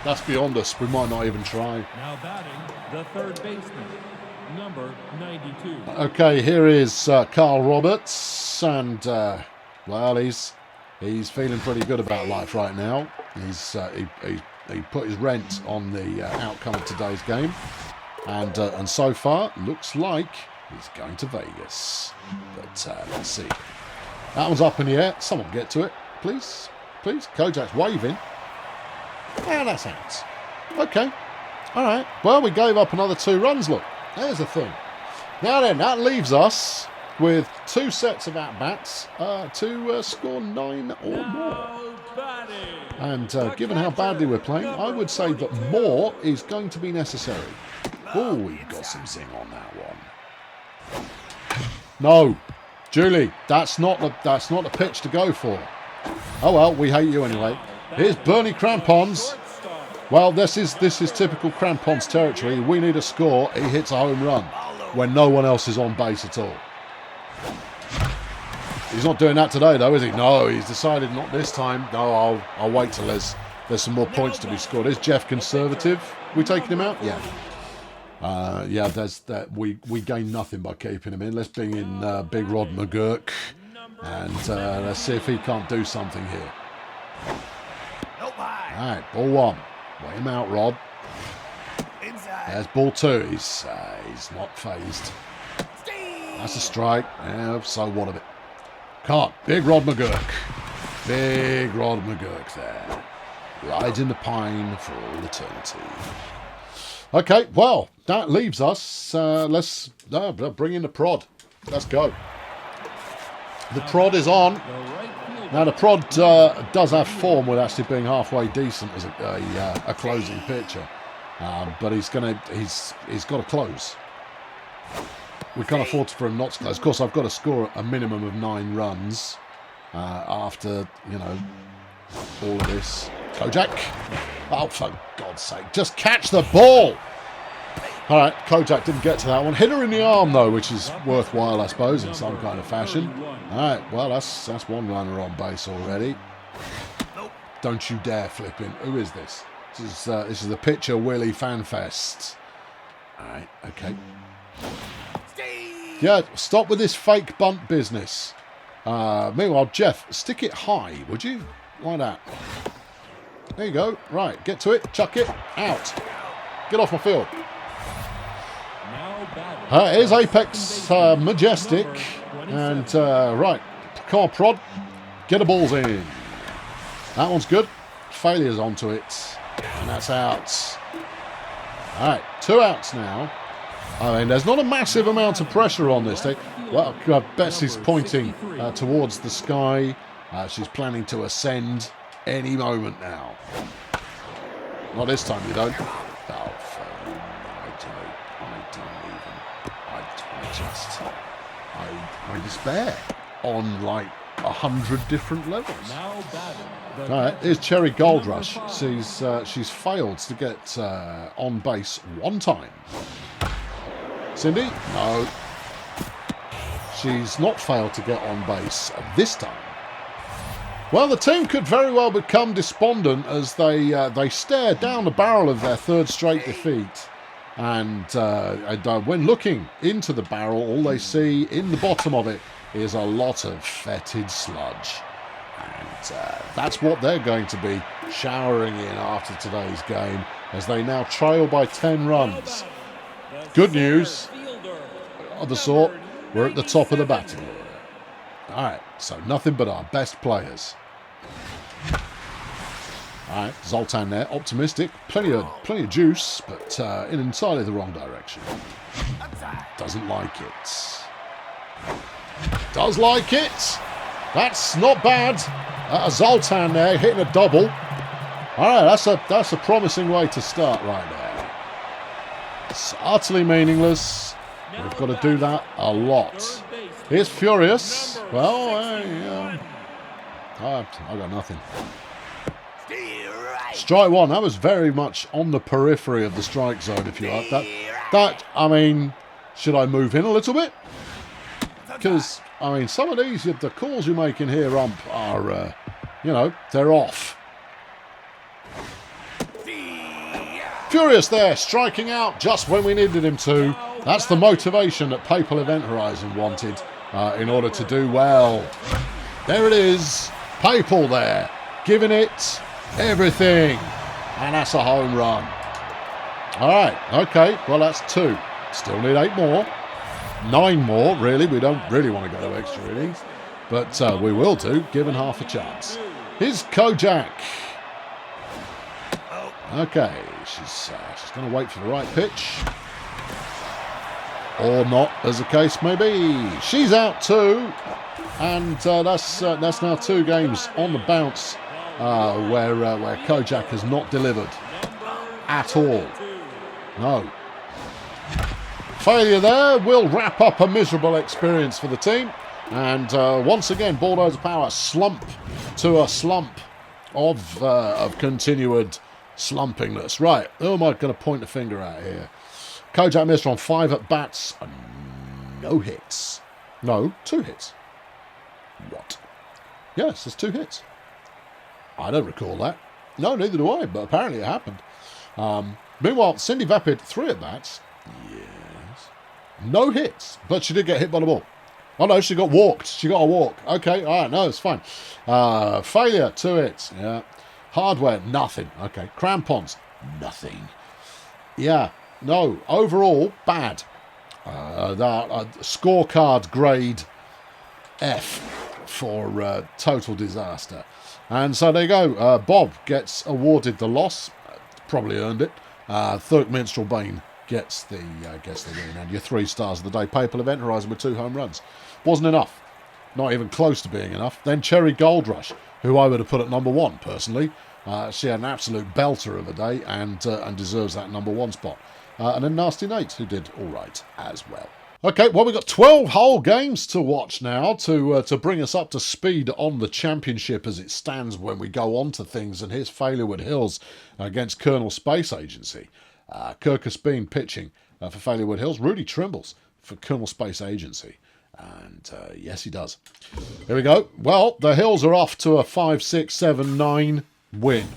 S1: that's beyond us. We might not even try.
S2: Now batting the third baseman, number 92.
S1: Okay, here is Carl Roberts, and well, he's feeling pretty good about life right now. He put his rent on the outcome of today's game, and so far looks like he's going to Vegas. But let's see. That one's up in the air. Someone get to it, please. Kojak's waving. Yeah, that's out. Okay. All right. Well, we gave up another 2 runs. Look, there's the thing. Now then, that leaves us with 2 sets of at-bats to score 9 or more. And given how badly we're playing, I would say that more is going to be necessary. Oh, we've got some zing on that one. No, Julie, that's not the pitch to go for. Oh well, we hate you anyway. Here's Bernie Crampons. Well, this is typical Crampons territory. We need a score. He hits a home run when no one else is on base at all. He's not doing that today, though, is he? No, he's decided not this time. No, I'll wait till there's some more points to be scored. Is Jeff conservative? We taking him out? Yeah. Yeah, there's that. We gain nothing by keeping him in. Let's bring in Big Rod McGurk, and let's see if he can't do something here. All right, ball 1. Weigh him out, Rod. There's ball 2. He's not phased. That's a strike. Yeah, so what of it? Can't. Big Rod McGurk. Big Rod McGurk there. Rides in the pine for all eternity. Okay, well, that leaves us. Let's bring in the prod. Let's go. The prod is on. Now the prod does have form with actually being halfway decent as a closing pitcher, but he's got to close. We can't afford for him not to close. Of course, I've got to score a minimum of 9 runs after all of this. Kojak, oh for God's sake, just catch the ball! All right, Kojak didn't get to that one. Hit her in the arm, though, which is worthwhile, I suppose, in some kind of fashion. All right, well, that's one runner on base already. Don't you dare flip in. Who is this? This is the pitcher Willie Fanfest. All right, okay. Yeah, stop with this fake bunt business. Meanwhile, Jeff, stick it high, would you? Like that. There you go. Right, get to it, chuck it, out. Get off my field. Here's Apex Majestic. And, right, come on, prod. Get the balls in. That one's good. Failure's onto it. And that's out. All right, 2 outs now. I mean, there's not a massive amount of pressure on this thing. Well, Betsy's pointing towards the sky. She's planning to ascend any moment now. Not this time, you don't. Oh, I despair on like 100 different levels. All right, here's Cherry Gold Rush. She's failed to get on base 1 time. Cindy? No. She's not failed to get on base this time. Well, the team could very well become despondent as they stare down the barrel of their 3rd straight defeat. And when looking into the barrel, all they see in the bottom of it is a lot of fetid sludge. And that's what they're going to be showering in after today's game, as they now trail by 10 runs. Good news, of the sort, we're at the top of the batting order. All right, so nothing but our best players. All right, Zoltan there, optimistic, plenty of juice, but in entirely the wrong direction. Doesn't like it. Does like it. That's not bad. Zoltan there hitting a double. All right, that's a promising way to start right there. It's utterly meaningless. We've got to do that a lot. Here's Furious. Well, I got nothing. Strike 1. That was very much on the periphery of the strike zone, if you like. That. I mean, should I move in a little bit? Because I mean, some of these, the calls you're making here, are, they're off. Furious there, striking out just when we needed him to. That's the motivation that Papal Event Horizon wanted in order to do well. There it is. Papal there, giving it everything. And that's a home run. All right, okay, well, that's 2. Still need 8 more. 9 more, really. We don't really want to go to extra innings. But we will do, given half a chance. Here's Kojak. Okay, she's going to wait for the right pitch. Or not, as the case may be. She's out too. And that's now 2 games on the bounce where Kojak has not delivered at all. No. Failure there will wrap up a miserable experience for the team. And once again, Bulldozer Power slump to a slump of continued slumpingness. Right, who am I going to point the finger at here? Kojak missed on 5 at-bats. No hits. No, 2 hits. What? Yes, there's 2 hits. I don't recall that. No, neither do I, but apparently it happened. Meanwhile, Cindy Vapid, 3 at-bats. Yes. No hits, but she did get hit by the ball. Oh no, she got walked. She got a walk. Okay, all right, no, it's fine. Failure, 2 hits. Yeah. Hardware, nothing. Okay. Crampons, nothing. Yeah. No, overall, bad. Scorecard grade F for total disaster. And so there you go. Bob gets awarded the loss. Probably earned it. Thurk Minstrel Bane gets the win. And your 3 stars of the day. Papal Event Horizon with 2 home runs. Wasn't enough. not even close to being enough. Then Cherry Gold Rush, who I would have put at number 1, personally. She had an absolute belter of a day and deserves that number 1 spot. And then Nasty Nate, who did all right as well. Okay, well, we've got 12 whole games to watch now to bring us up to speed on the championship as it stands when we go on to things. And here's Failurwood Hills against Colonel Space Agency. Kirkus Bean pitching for Failurwood Hills. Rudy Trimbles for Colonel Space Agency. And yes, he does. Here we go. Well, the Hills are off to a 5-6-7-9 win.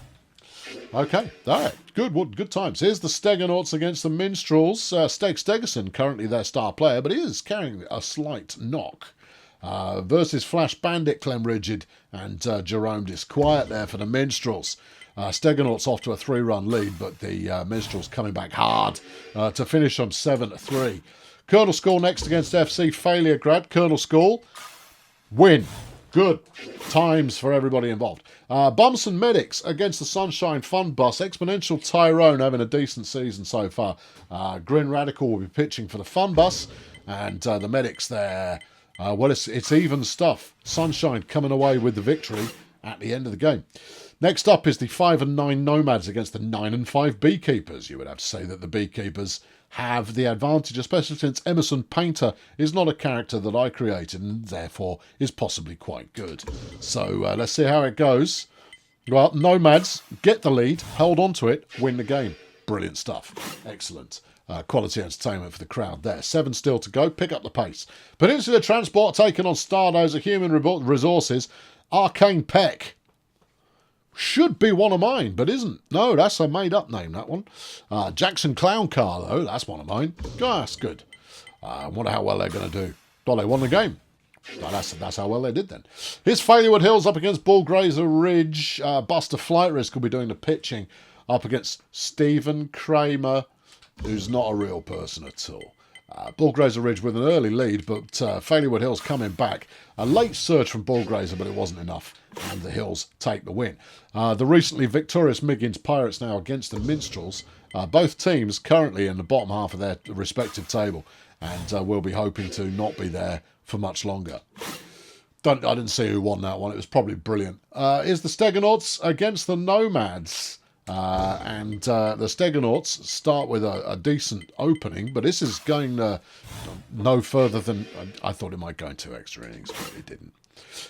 S1: Okay, all right, good times. Here's the Steganauts against the Minstrels. Steg Stegerson, currently their star player, but he is carrying a slight knock. Versus Flash Bandit, Clem Rigid, and Jerome Disquiet there for the Minstrels. Steganauts off to a 3-run lead, but the Minstrels coming back hard to finish on 7-3. Colonel School next against FC Failure Grad. Colonel School, win. Good times for everybody involved. Bumson Medics against the Sunshine Fun Bus. Exponential Tyrone having a decent season so far. Grin Radical will be pitching for the Fun Bus. And the Medics there, well, it's even stuff. Sunshine coming away with the victory at the end of the game. Next up is the 5-9 Nomads against the 9-5 Beekeepers. You would have to say that the Beekeepers have the advantage, especially since Emerson Painter is not a character that I created and therefore is possibly quite good. So let's see how it goes. Well, Nomads get the lead, hold on to it, win the game. Brilliant stuff. Excellent. Quality entertainment for the crowd there. 7 still to go. Pick up the pace. Peninsula Transport taking on Stardozer Human Resources. Arcane Peck. Should be one of mine, but isn't. No, that's a made-up name, that one. Jackson Clown Car, though, that's one of mine. Oh, that's good. I wonder how well they're going to do. Well, they won the game. Oh, that's how well they did then. Here's Failurwood Hills up against Bullgrazer Ridge. Buster Flight Risk will be doing the pitching up against Stephen Kramer, who's not a real person at all. Bullgrazer Ridge with an early lead, but Failurwood Hills coming back. A late surge from Bullgrazer, but it wasn't enough, and the Hills take the win. The recently victorious Miggins Pirates now against the Minstrels. Both teams currently in the bottom half of their respective table, and will be hoping to not be there for much longer. I didn't see who won that one. It was probably brilliant. Is the Steganauts against the Nomads. And the Steganauts start with a decent opening, but this is going no further than... I thought it might go in 2 extra innings, but it didn't.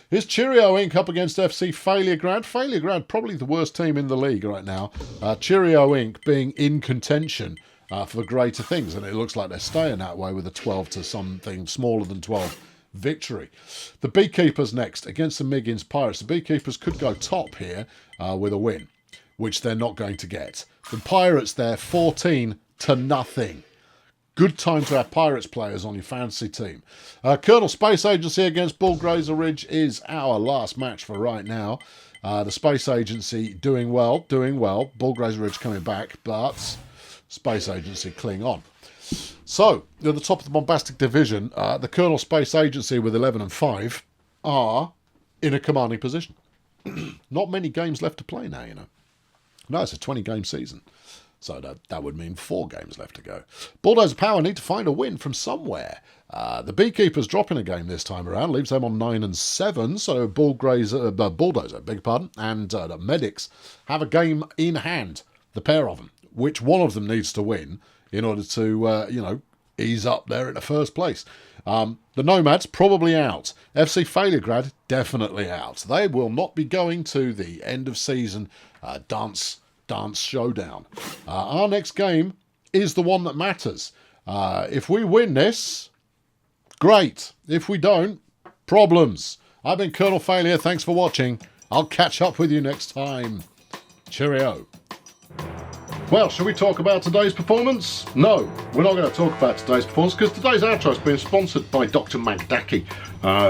S1: Here's Cheerio Inc. up against FC Failure Grad. Failure Grad, probably the worst team in the league right now. Cheerio Inc. being in contention for greater things, and it looks like they're staying that way with a 12 to something smaller than 12 victory. The Beekeepers next against the Miggins Pirates. The Beekeepers could go top here with a win, which they're not going to get. The Pirates there, 14-0. Good time to have Pirates players on your fantasy team. Colonel Space Agency against Bullgrazer Ridge is our last match for right now. The Space Agency doing well. Bullgrazer Ridge coming back, but Space Agency cling on. So, at the top of the bombastic division, the Colonel Space Agency with 11-5 are in a commanding position. Not many games left to play now, you know. No, it's a 20-game season. So that would mean 4 games left to go. Bulldozer Power need to find a win from somewhere. The Beekeepers dropping a game this time around, leaves them on 9-7. So Bulldozer, beg your pardon, and the Medics have a game in hand, the pair of them, which one of them needs to win in order to, ease up there in the first place. The Nomads probably out. FC Failure Grad definitely out. They will not be going to the end of season dance showdown. Our next game is the one that matters. If we win this, great. If we don't, problems. I've been Colonel Failure. Thanks for watching. I'll catch up with you next time. Cheerio. Well, shall we talk about today's performance? No, we're not going to talk about today's performance because today's outro has been sponsored by Dr. Magdaki,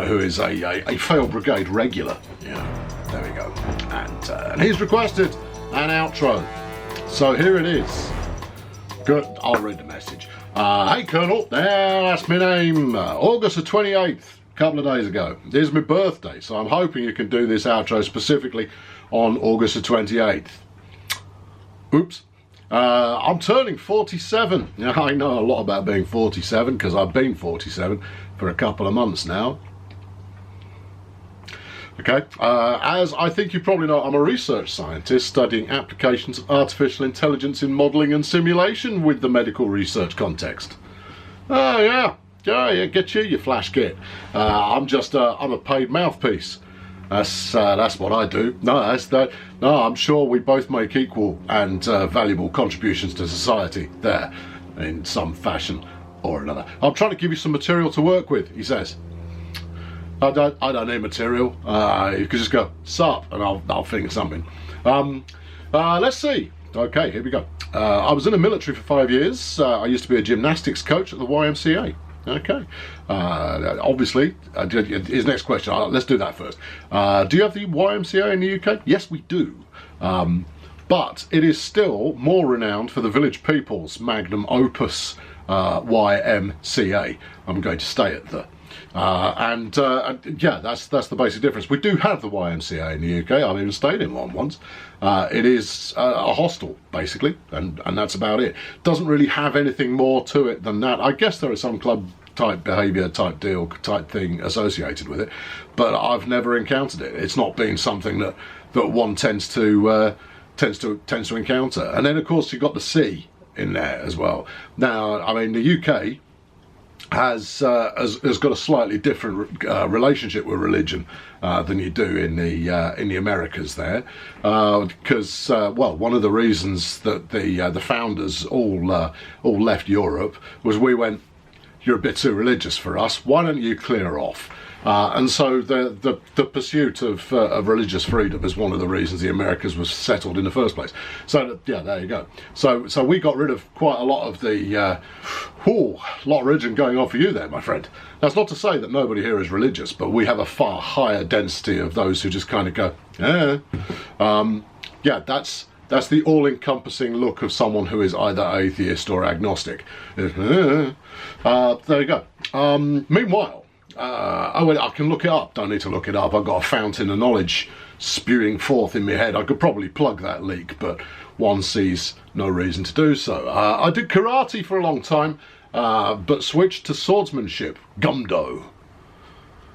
S1: who is a Fail Brigade regular. Yeah, there we go. And he's requested an outro. So here it is. Good, I'll read the message. Hey Colonel, that's my name. August the 28th, a couple of days ago. It is my birthday, so I'm hoping you can do this outro specifically on August the 28th. Oops. I'm turning 47. Now, I know a lot about being 47 because I've been 47 for a couple of months now. Okay, as I think you probably know, I'm a research scientist studying applications of artificial intelligence in modelling and simulation with the medical research context. Oh yeah, get you flash kit. I'm a paid mouthpiece. That's what I do. No, I'm sure we both make equal and valuable contributions to society there, in some fashion or another. I'm trying to give you some material to work with, he says. I don't need material. You could just go sup, and I'll think of something. Let's see. Okay, here we go. I was in the military for 5 years. I used to be a gymnastics coach at the YMCA. Okay. Obviously, his next question. Let's do that first. Do you have the YMCA in the UK? Yes, we do. But it is still more renowned for the village people's magnum opus, YMCA. I'm going to stay at the. Yeah, that's the basic difference. We do have the YMCA in the UK. I've even stayed in one once. It is a hostel, basically, and that's about it. Doesn't really have anything more to it than that. I guess there is some club type behaviour, type deal, type thing associated with it, but I've never encountered it. It's not been something that one tends to encounter. And then, of course, you've got the sea in there as well. Now, I mean, the UK has got a slightly different relationship with religion than you do in the Americas there, because well, one of the reasons that the founders all left Europe was we went, you're a bit too religious for us, why don't you clear off? And so the pursuit of religious freedom is one of the reasons the Americas was settled in the first place. So yeah, there you go. So we got rid of quite a lot of the lot of religion going on for you there, my friend. That's not to say that nobody here is religious, but we have a far higher density of those who just kind of go, yeah, that's the all-encompassing look of someone who is either atheist or agnostic. There you go. Meanwhile, I can look it up. Don't need to look it up. I've got a fountain of knowledge spewing forth in my head. I could probably plug that leak, but one sees no reason to do so. I did karate for a long time, but switched to swordsmanship. Gumdo.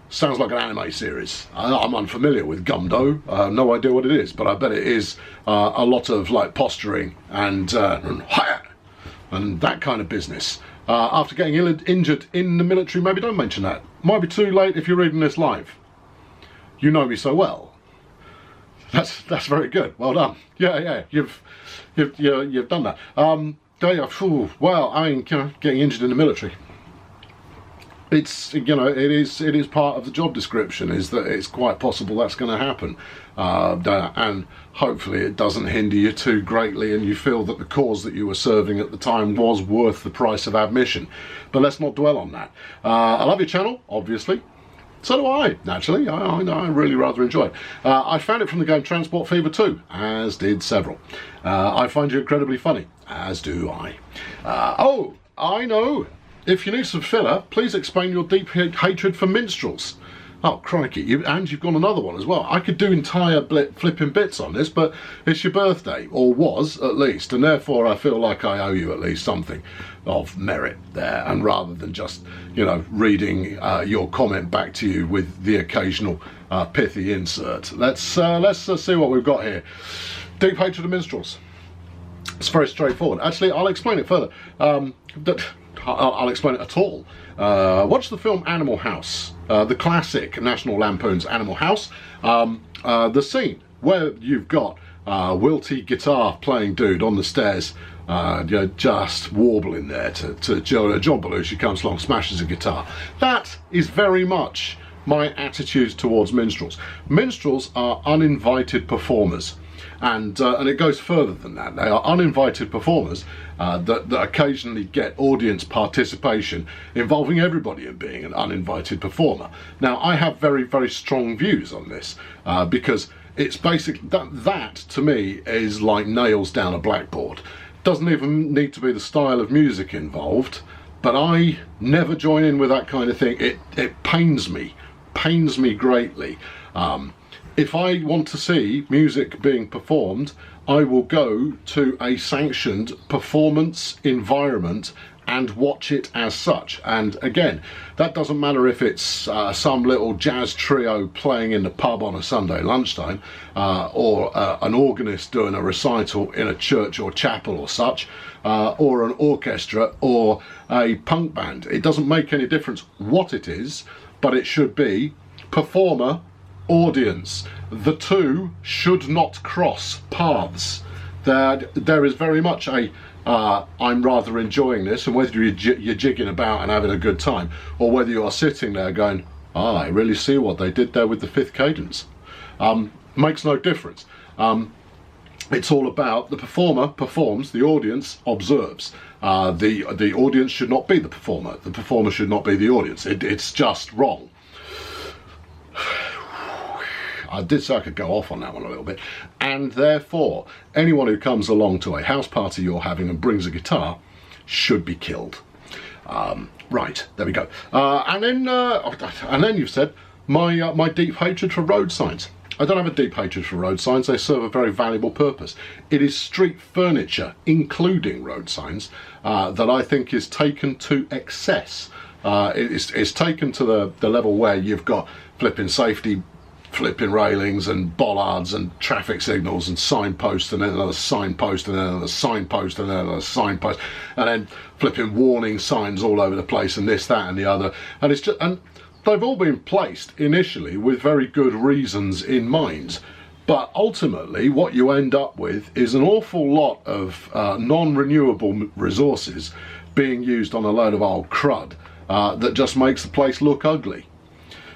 S1: Sounds like an anime series. I'm unfamiliar with Gumdo. No idea what it is, but I bet it is a lot of like posturing and that kind of business. After getting injured in the military, maybe don't mention that. Might be too late if you're reading this live. You know me so well. That's very good. Well done. Yeah. You've done that. Well, I mean, getting injured in the military. It's, it is part of the job description, is that it's quite possible that's going to happen, and hopefully it doesn't hinder you too greatly and you feel that the cause that you were serving at the time was worth the price of admission. But let's not dwell on that. I love your channel, obviously. So do I, naturally. I really rather enjoy it. I found it from the game Transport Fever 2, as did several. I find you incredibly funny, as do I. Oh, I know. If you need some filler, please explain your deep hatred for minstrels. Oh, crikey, and you've got another one as well. I could do entire flipping bits on this, but it's your birthday, or was at least, and therefore I feel like I owe you at least something of merit there, and rather than just, reading your comment back to you with the occasional pithy insert. Let's see what we've got here. Deep hatred of minstrels. It's very straightforward. Actually, I'll explain it further. I'll explain it at all. Watch the film Animal House, the classic National Lampoon's Animal House. The scene where you've got wilty guitar playing dude on the stairs, just warbling there to John Belushi comes along, smashes a guitar. That is very much my attitude towards minstrels. Minstrels are uninvited performers. And it goes further than that. They are uninvited performers that occasionally get audience participation, involving everybody in being an uninvited performer. Now, I have very, very strong views on this because it's basically that to me is like nails down a blackboard. Doesn't even need to be the style of music involved, but I never join in with that kind of thing. It pains me greatly. If I want to see music being performed, I will go to a sanctioned performance environment and watch it as such. And again, that doesn't matter if it's some little jazz trio playing in the pub on a Sunday lunchtime, or an organist doing a recital in a church or chapel or such, or an orchestra or a punk band. It doesn't make any difference what it is, but it should be performer, audience. The two should not cross paths. There is very much a I'm rather enjoying this, and whether you're jigging about and having a good time, or whether you are sitting there going, I really see what they did there with the fifth cadence, makes no difference. It's all about the performer performs, the audience observes. The audience should not be the performer should not be the audience. It's just wrong. I did say I could go off on that one a little bit. And therefore, anyone who comes along to a house party you're having and brings a guitar should be killed. Right, there we go. And then you've said, my deep hatred for road signs. I don't have a deep hatred for road signs. They serve a very valuable purpose. It is street furniture, including road signs, that I think is taken to excess. It's taken to the level where you've got flipping safety, flipping railings and bollards and traffic signals and signposts, and then another signpost, and then another signpost, and then another signpost, and then flipping warning signs all over the place, and this, that, and the other. And it's just, and they've all been placed initially with very good reasons in mind. But ultimately, what you end up with is an awful lot of non-renewable resources being used on a load of old crud that just makes the place look ugly.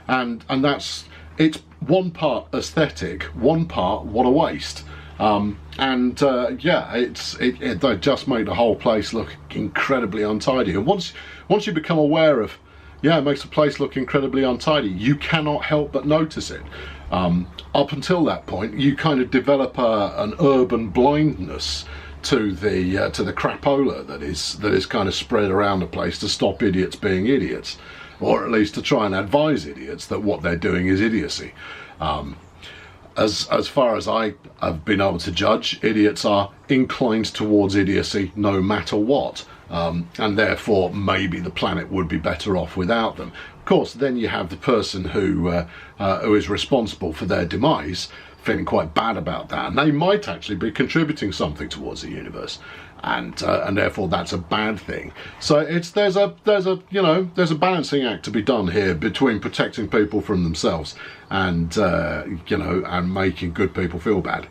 S1: And it's one part aesthetic, one part what a waste. Yeah, they just make the whole place look incredibly untidy. And once you become aware of, yeah, it makes the place look incredibly untidy, you cannot help but notice it. Up until that point, you kind of develop an urban blindness to the crapola that is kind of spread around the place to stop idiots being idiots, or at least to try and advise idiots that what they're doing is idiocy. As far as I have been able to judge, idiots are inclined towards idiocy no matter what, and therefore maybe the planet would be better off without them. Of course, then you have the person who is responsible for their demise feeling quite bad about that, and they might actually be contributing something towards the universe, and therefore that's a bad thing. So there's a balancing act to be done here between protecting people from themselves and and making good people feel bad,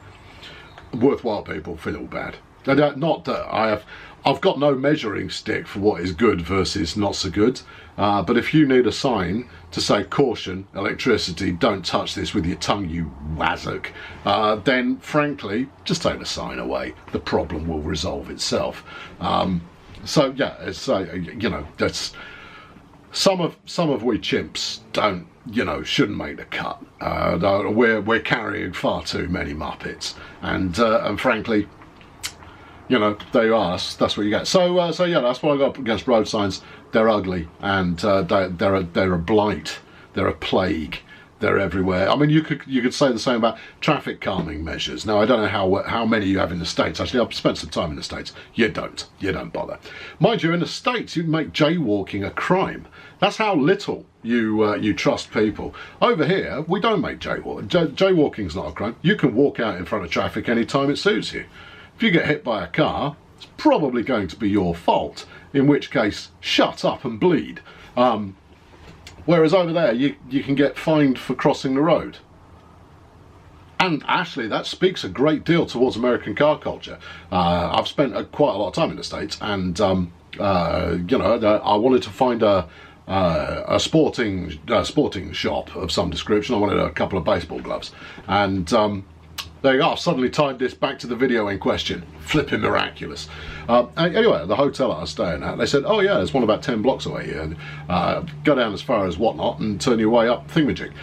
S1: worthwhile people feel bad. Not that I've got no measuring stick for what is good versus not so good, but if you need a sign to say caution, electricity, don't touch this with your tongue, you wazzock, then frankly just take the sign away. The problem will resolve itself. So yeah, it's that's some of we chimps shouldn't make the cut. We're carrying far too many Muppets, and frankly, there you are. That's what you get. So yeah, that's what I got against road signs. They're ugly, and they're a blight. They're a plague. They're everywhere. I mean, you could say the same about traffic calming measures. Now, I don't know how many you have in the States. Actually, I've spent some time in the States. You don't bother. Mind you, in the States, you make jaywalking a crime. That's how little you trust people. Over here, we don't make jaywalking. Jaywalking's not a crime. You can walk out in front of traffic anytime it suits you. If you get hit by a car, it's probably going to be your fault, in which case, shut up and bleed. Whereas over there, you can get fined for crossing the road. And actually, that speaks a great deal towards American car culture. I've spent quite a lot of time in the States, and I wanted to find a sporting shop of some description. I wanted a couple of baseball gloves, and there you go, I've suddenly tied this back to the video in question. Flipping miraculous. Anyway, the hotel I was staying at, they said, oh yeah, there's one about 10 blocks away here. Go down as far as whatnot and turn your way up thingamajig.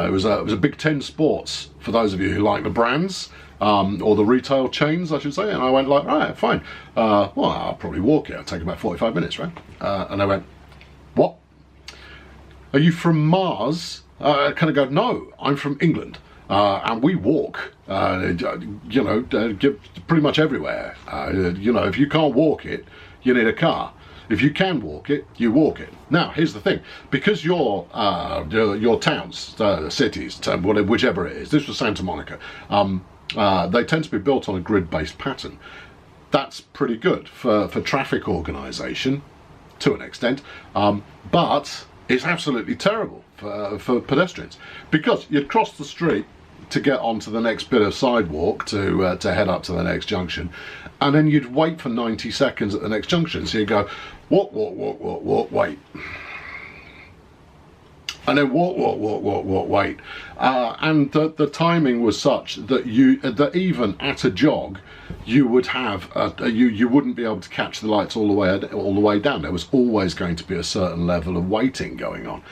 S1: It was a Big Ten Sports, for those of you who like the brands, or the retail chains, I should say. And I went like, right, fine. Well, I'll probably walk it. It'll take about 45 minutes, right? And I went, what? Are you from Mars? I kind of go, no, I'm from England. And we walk, pretty much everywhere. If you can't walk it, you need a car. If you can walk it, you walk it. Now, here's the thing. Because your towns, cities, whatever, whichever it is, this was Santa Monica, they tend to be built on a grid-based pattern. That's pretty good for traffic organisation, to an extent, but it's absolutely terrible for pedestrians, because you'd cross the street to get onto the next bit of sidewalk to head up to the next junction, and then you'd wait for 90 seconds at the next junction. So you go walk, walk, walk, walk, walk, wait, and then walk, walk, walk, walk, walk, wait, and the timing was such that even at a jog you would have you wouldn't be able to catch the lights all the way down. There was always going to be a certain level of waiting going on.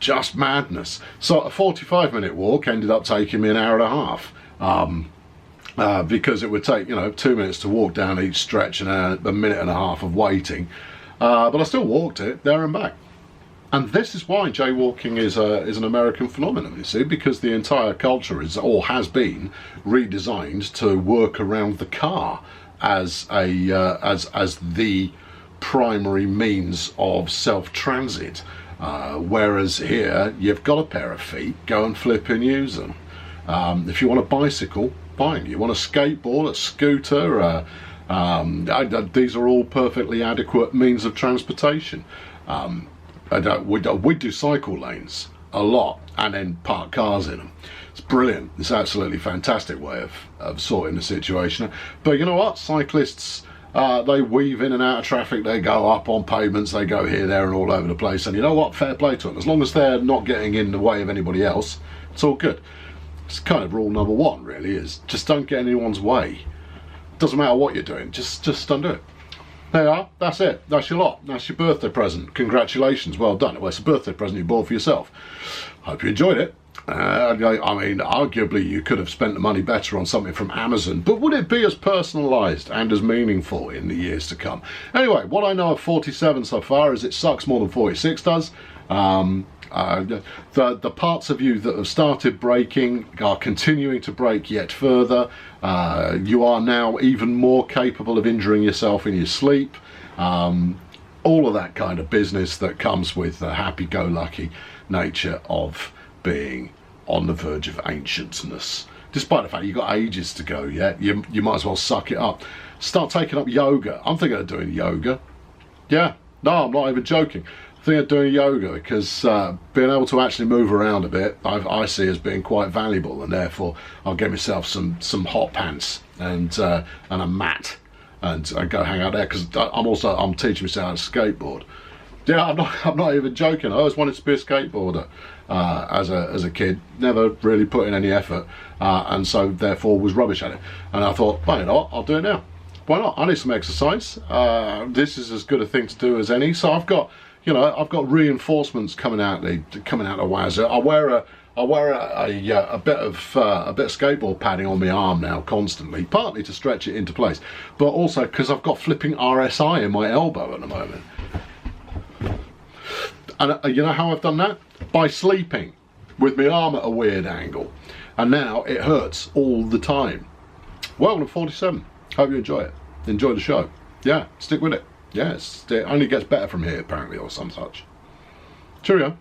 S1: Just madness. So a 45-minute walk ended up taking me an hour and a half, because it would take 2 minutes to walk down each stretch and a minute and a half of waiting, but I still walked it there and back. And this is why jaywalking is an American phenomenon, you see, because the entire culture is, or has been, redesigned to work around the car as the primary means of self-transit. Whereas here, you've got a pair of feet, go and flip and use them. If you want a bicycle, fine. You want a skateboard, a scooter, these are all perfectly adequate means of transportation. We do cycle lanes a lot and then park cars in them. It's brilliant. It's an absolutely fantastic way of sorting the situation. But you know what? Cyclists, they weave in and out of traffic, they go up on pavements, they go here, there and all over the place, and you know what, fair play to them. As long as they're not getting in the way of anybody else, it's all good. It's kind of rule number one, really, is just don't get in anyone's way. Doesn't matter what you're doing, just don't do it. There you are, that's it, that's your lot, that's your birthday present. Congratulations, well done. Well, it's a birthday present you bought for yourself. Hope you enjoyed it. I mean, arguably you could have spent the money better on something from Amazon, but would it be as personalised and as meaningful in the years to come? Anyway, what I know of 47 so far is it sucks more than 46 does. The parts of you that have started braking are continuing to brake yet further. You are now even more capable of injuring yourself in your sleep. All of that kind of business that comes with the happy-go-lucky nature of being on the verge of ancientness. Despite the fact you've got ages to go yet, you might as well suck it up. Start taking up yoga. I'm thinking of doing yoga. Yeah, no, I'm not even joking. I'm thinking of doing yoga because being able to actually move around a bit, I see as being quite valuable, and therefore I'll get myself some hot pants and a mat and go hang out there, because I'm teaching myself how to skateboard. Yeah, I'm not even joking. I always wanted to be a skateboarder as a kid. Never really put in any effort, and so therefore was rubbish at it. And I thought, why not? I'll do it now. Why not? I need some exercise. This is as good a thing to do as any. So I've got reinforcements coming out the wazoo. I wear a bit of skateboard padding on my arm now constantly, partly to stretch it into place, but also because I've got flipping RSI in my elbow at the moment. And you know how I've done that? By sleeping with my arm at a weird angle, and now it hurts all the time. Welcome to 47. Hope you enjoy it. Enjoy the show. Yeah, stick with it. Yes, it only gets better from here apparently, or some such. Cheerio.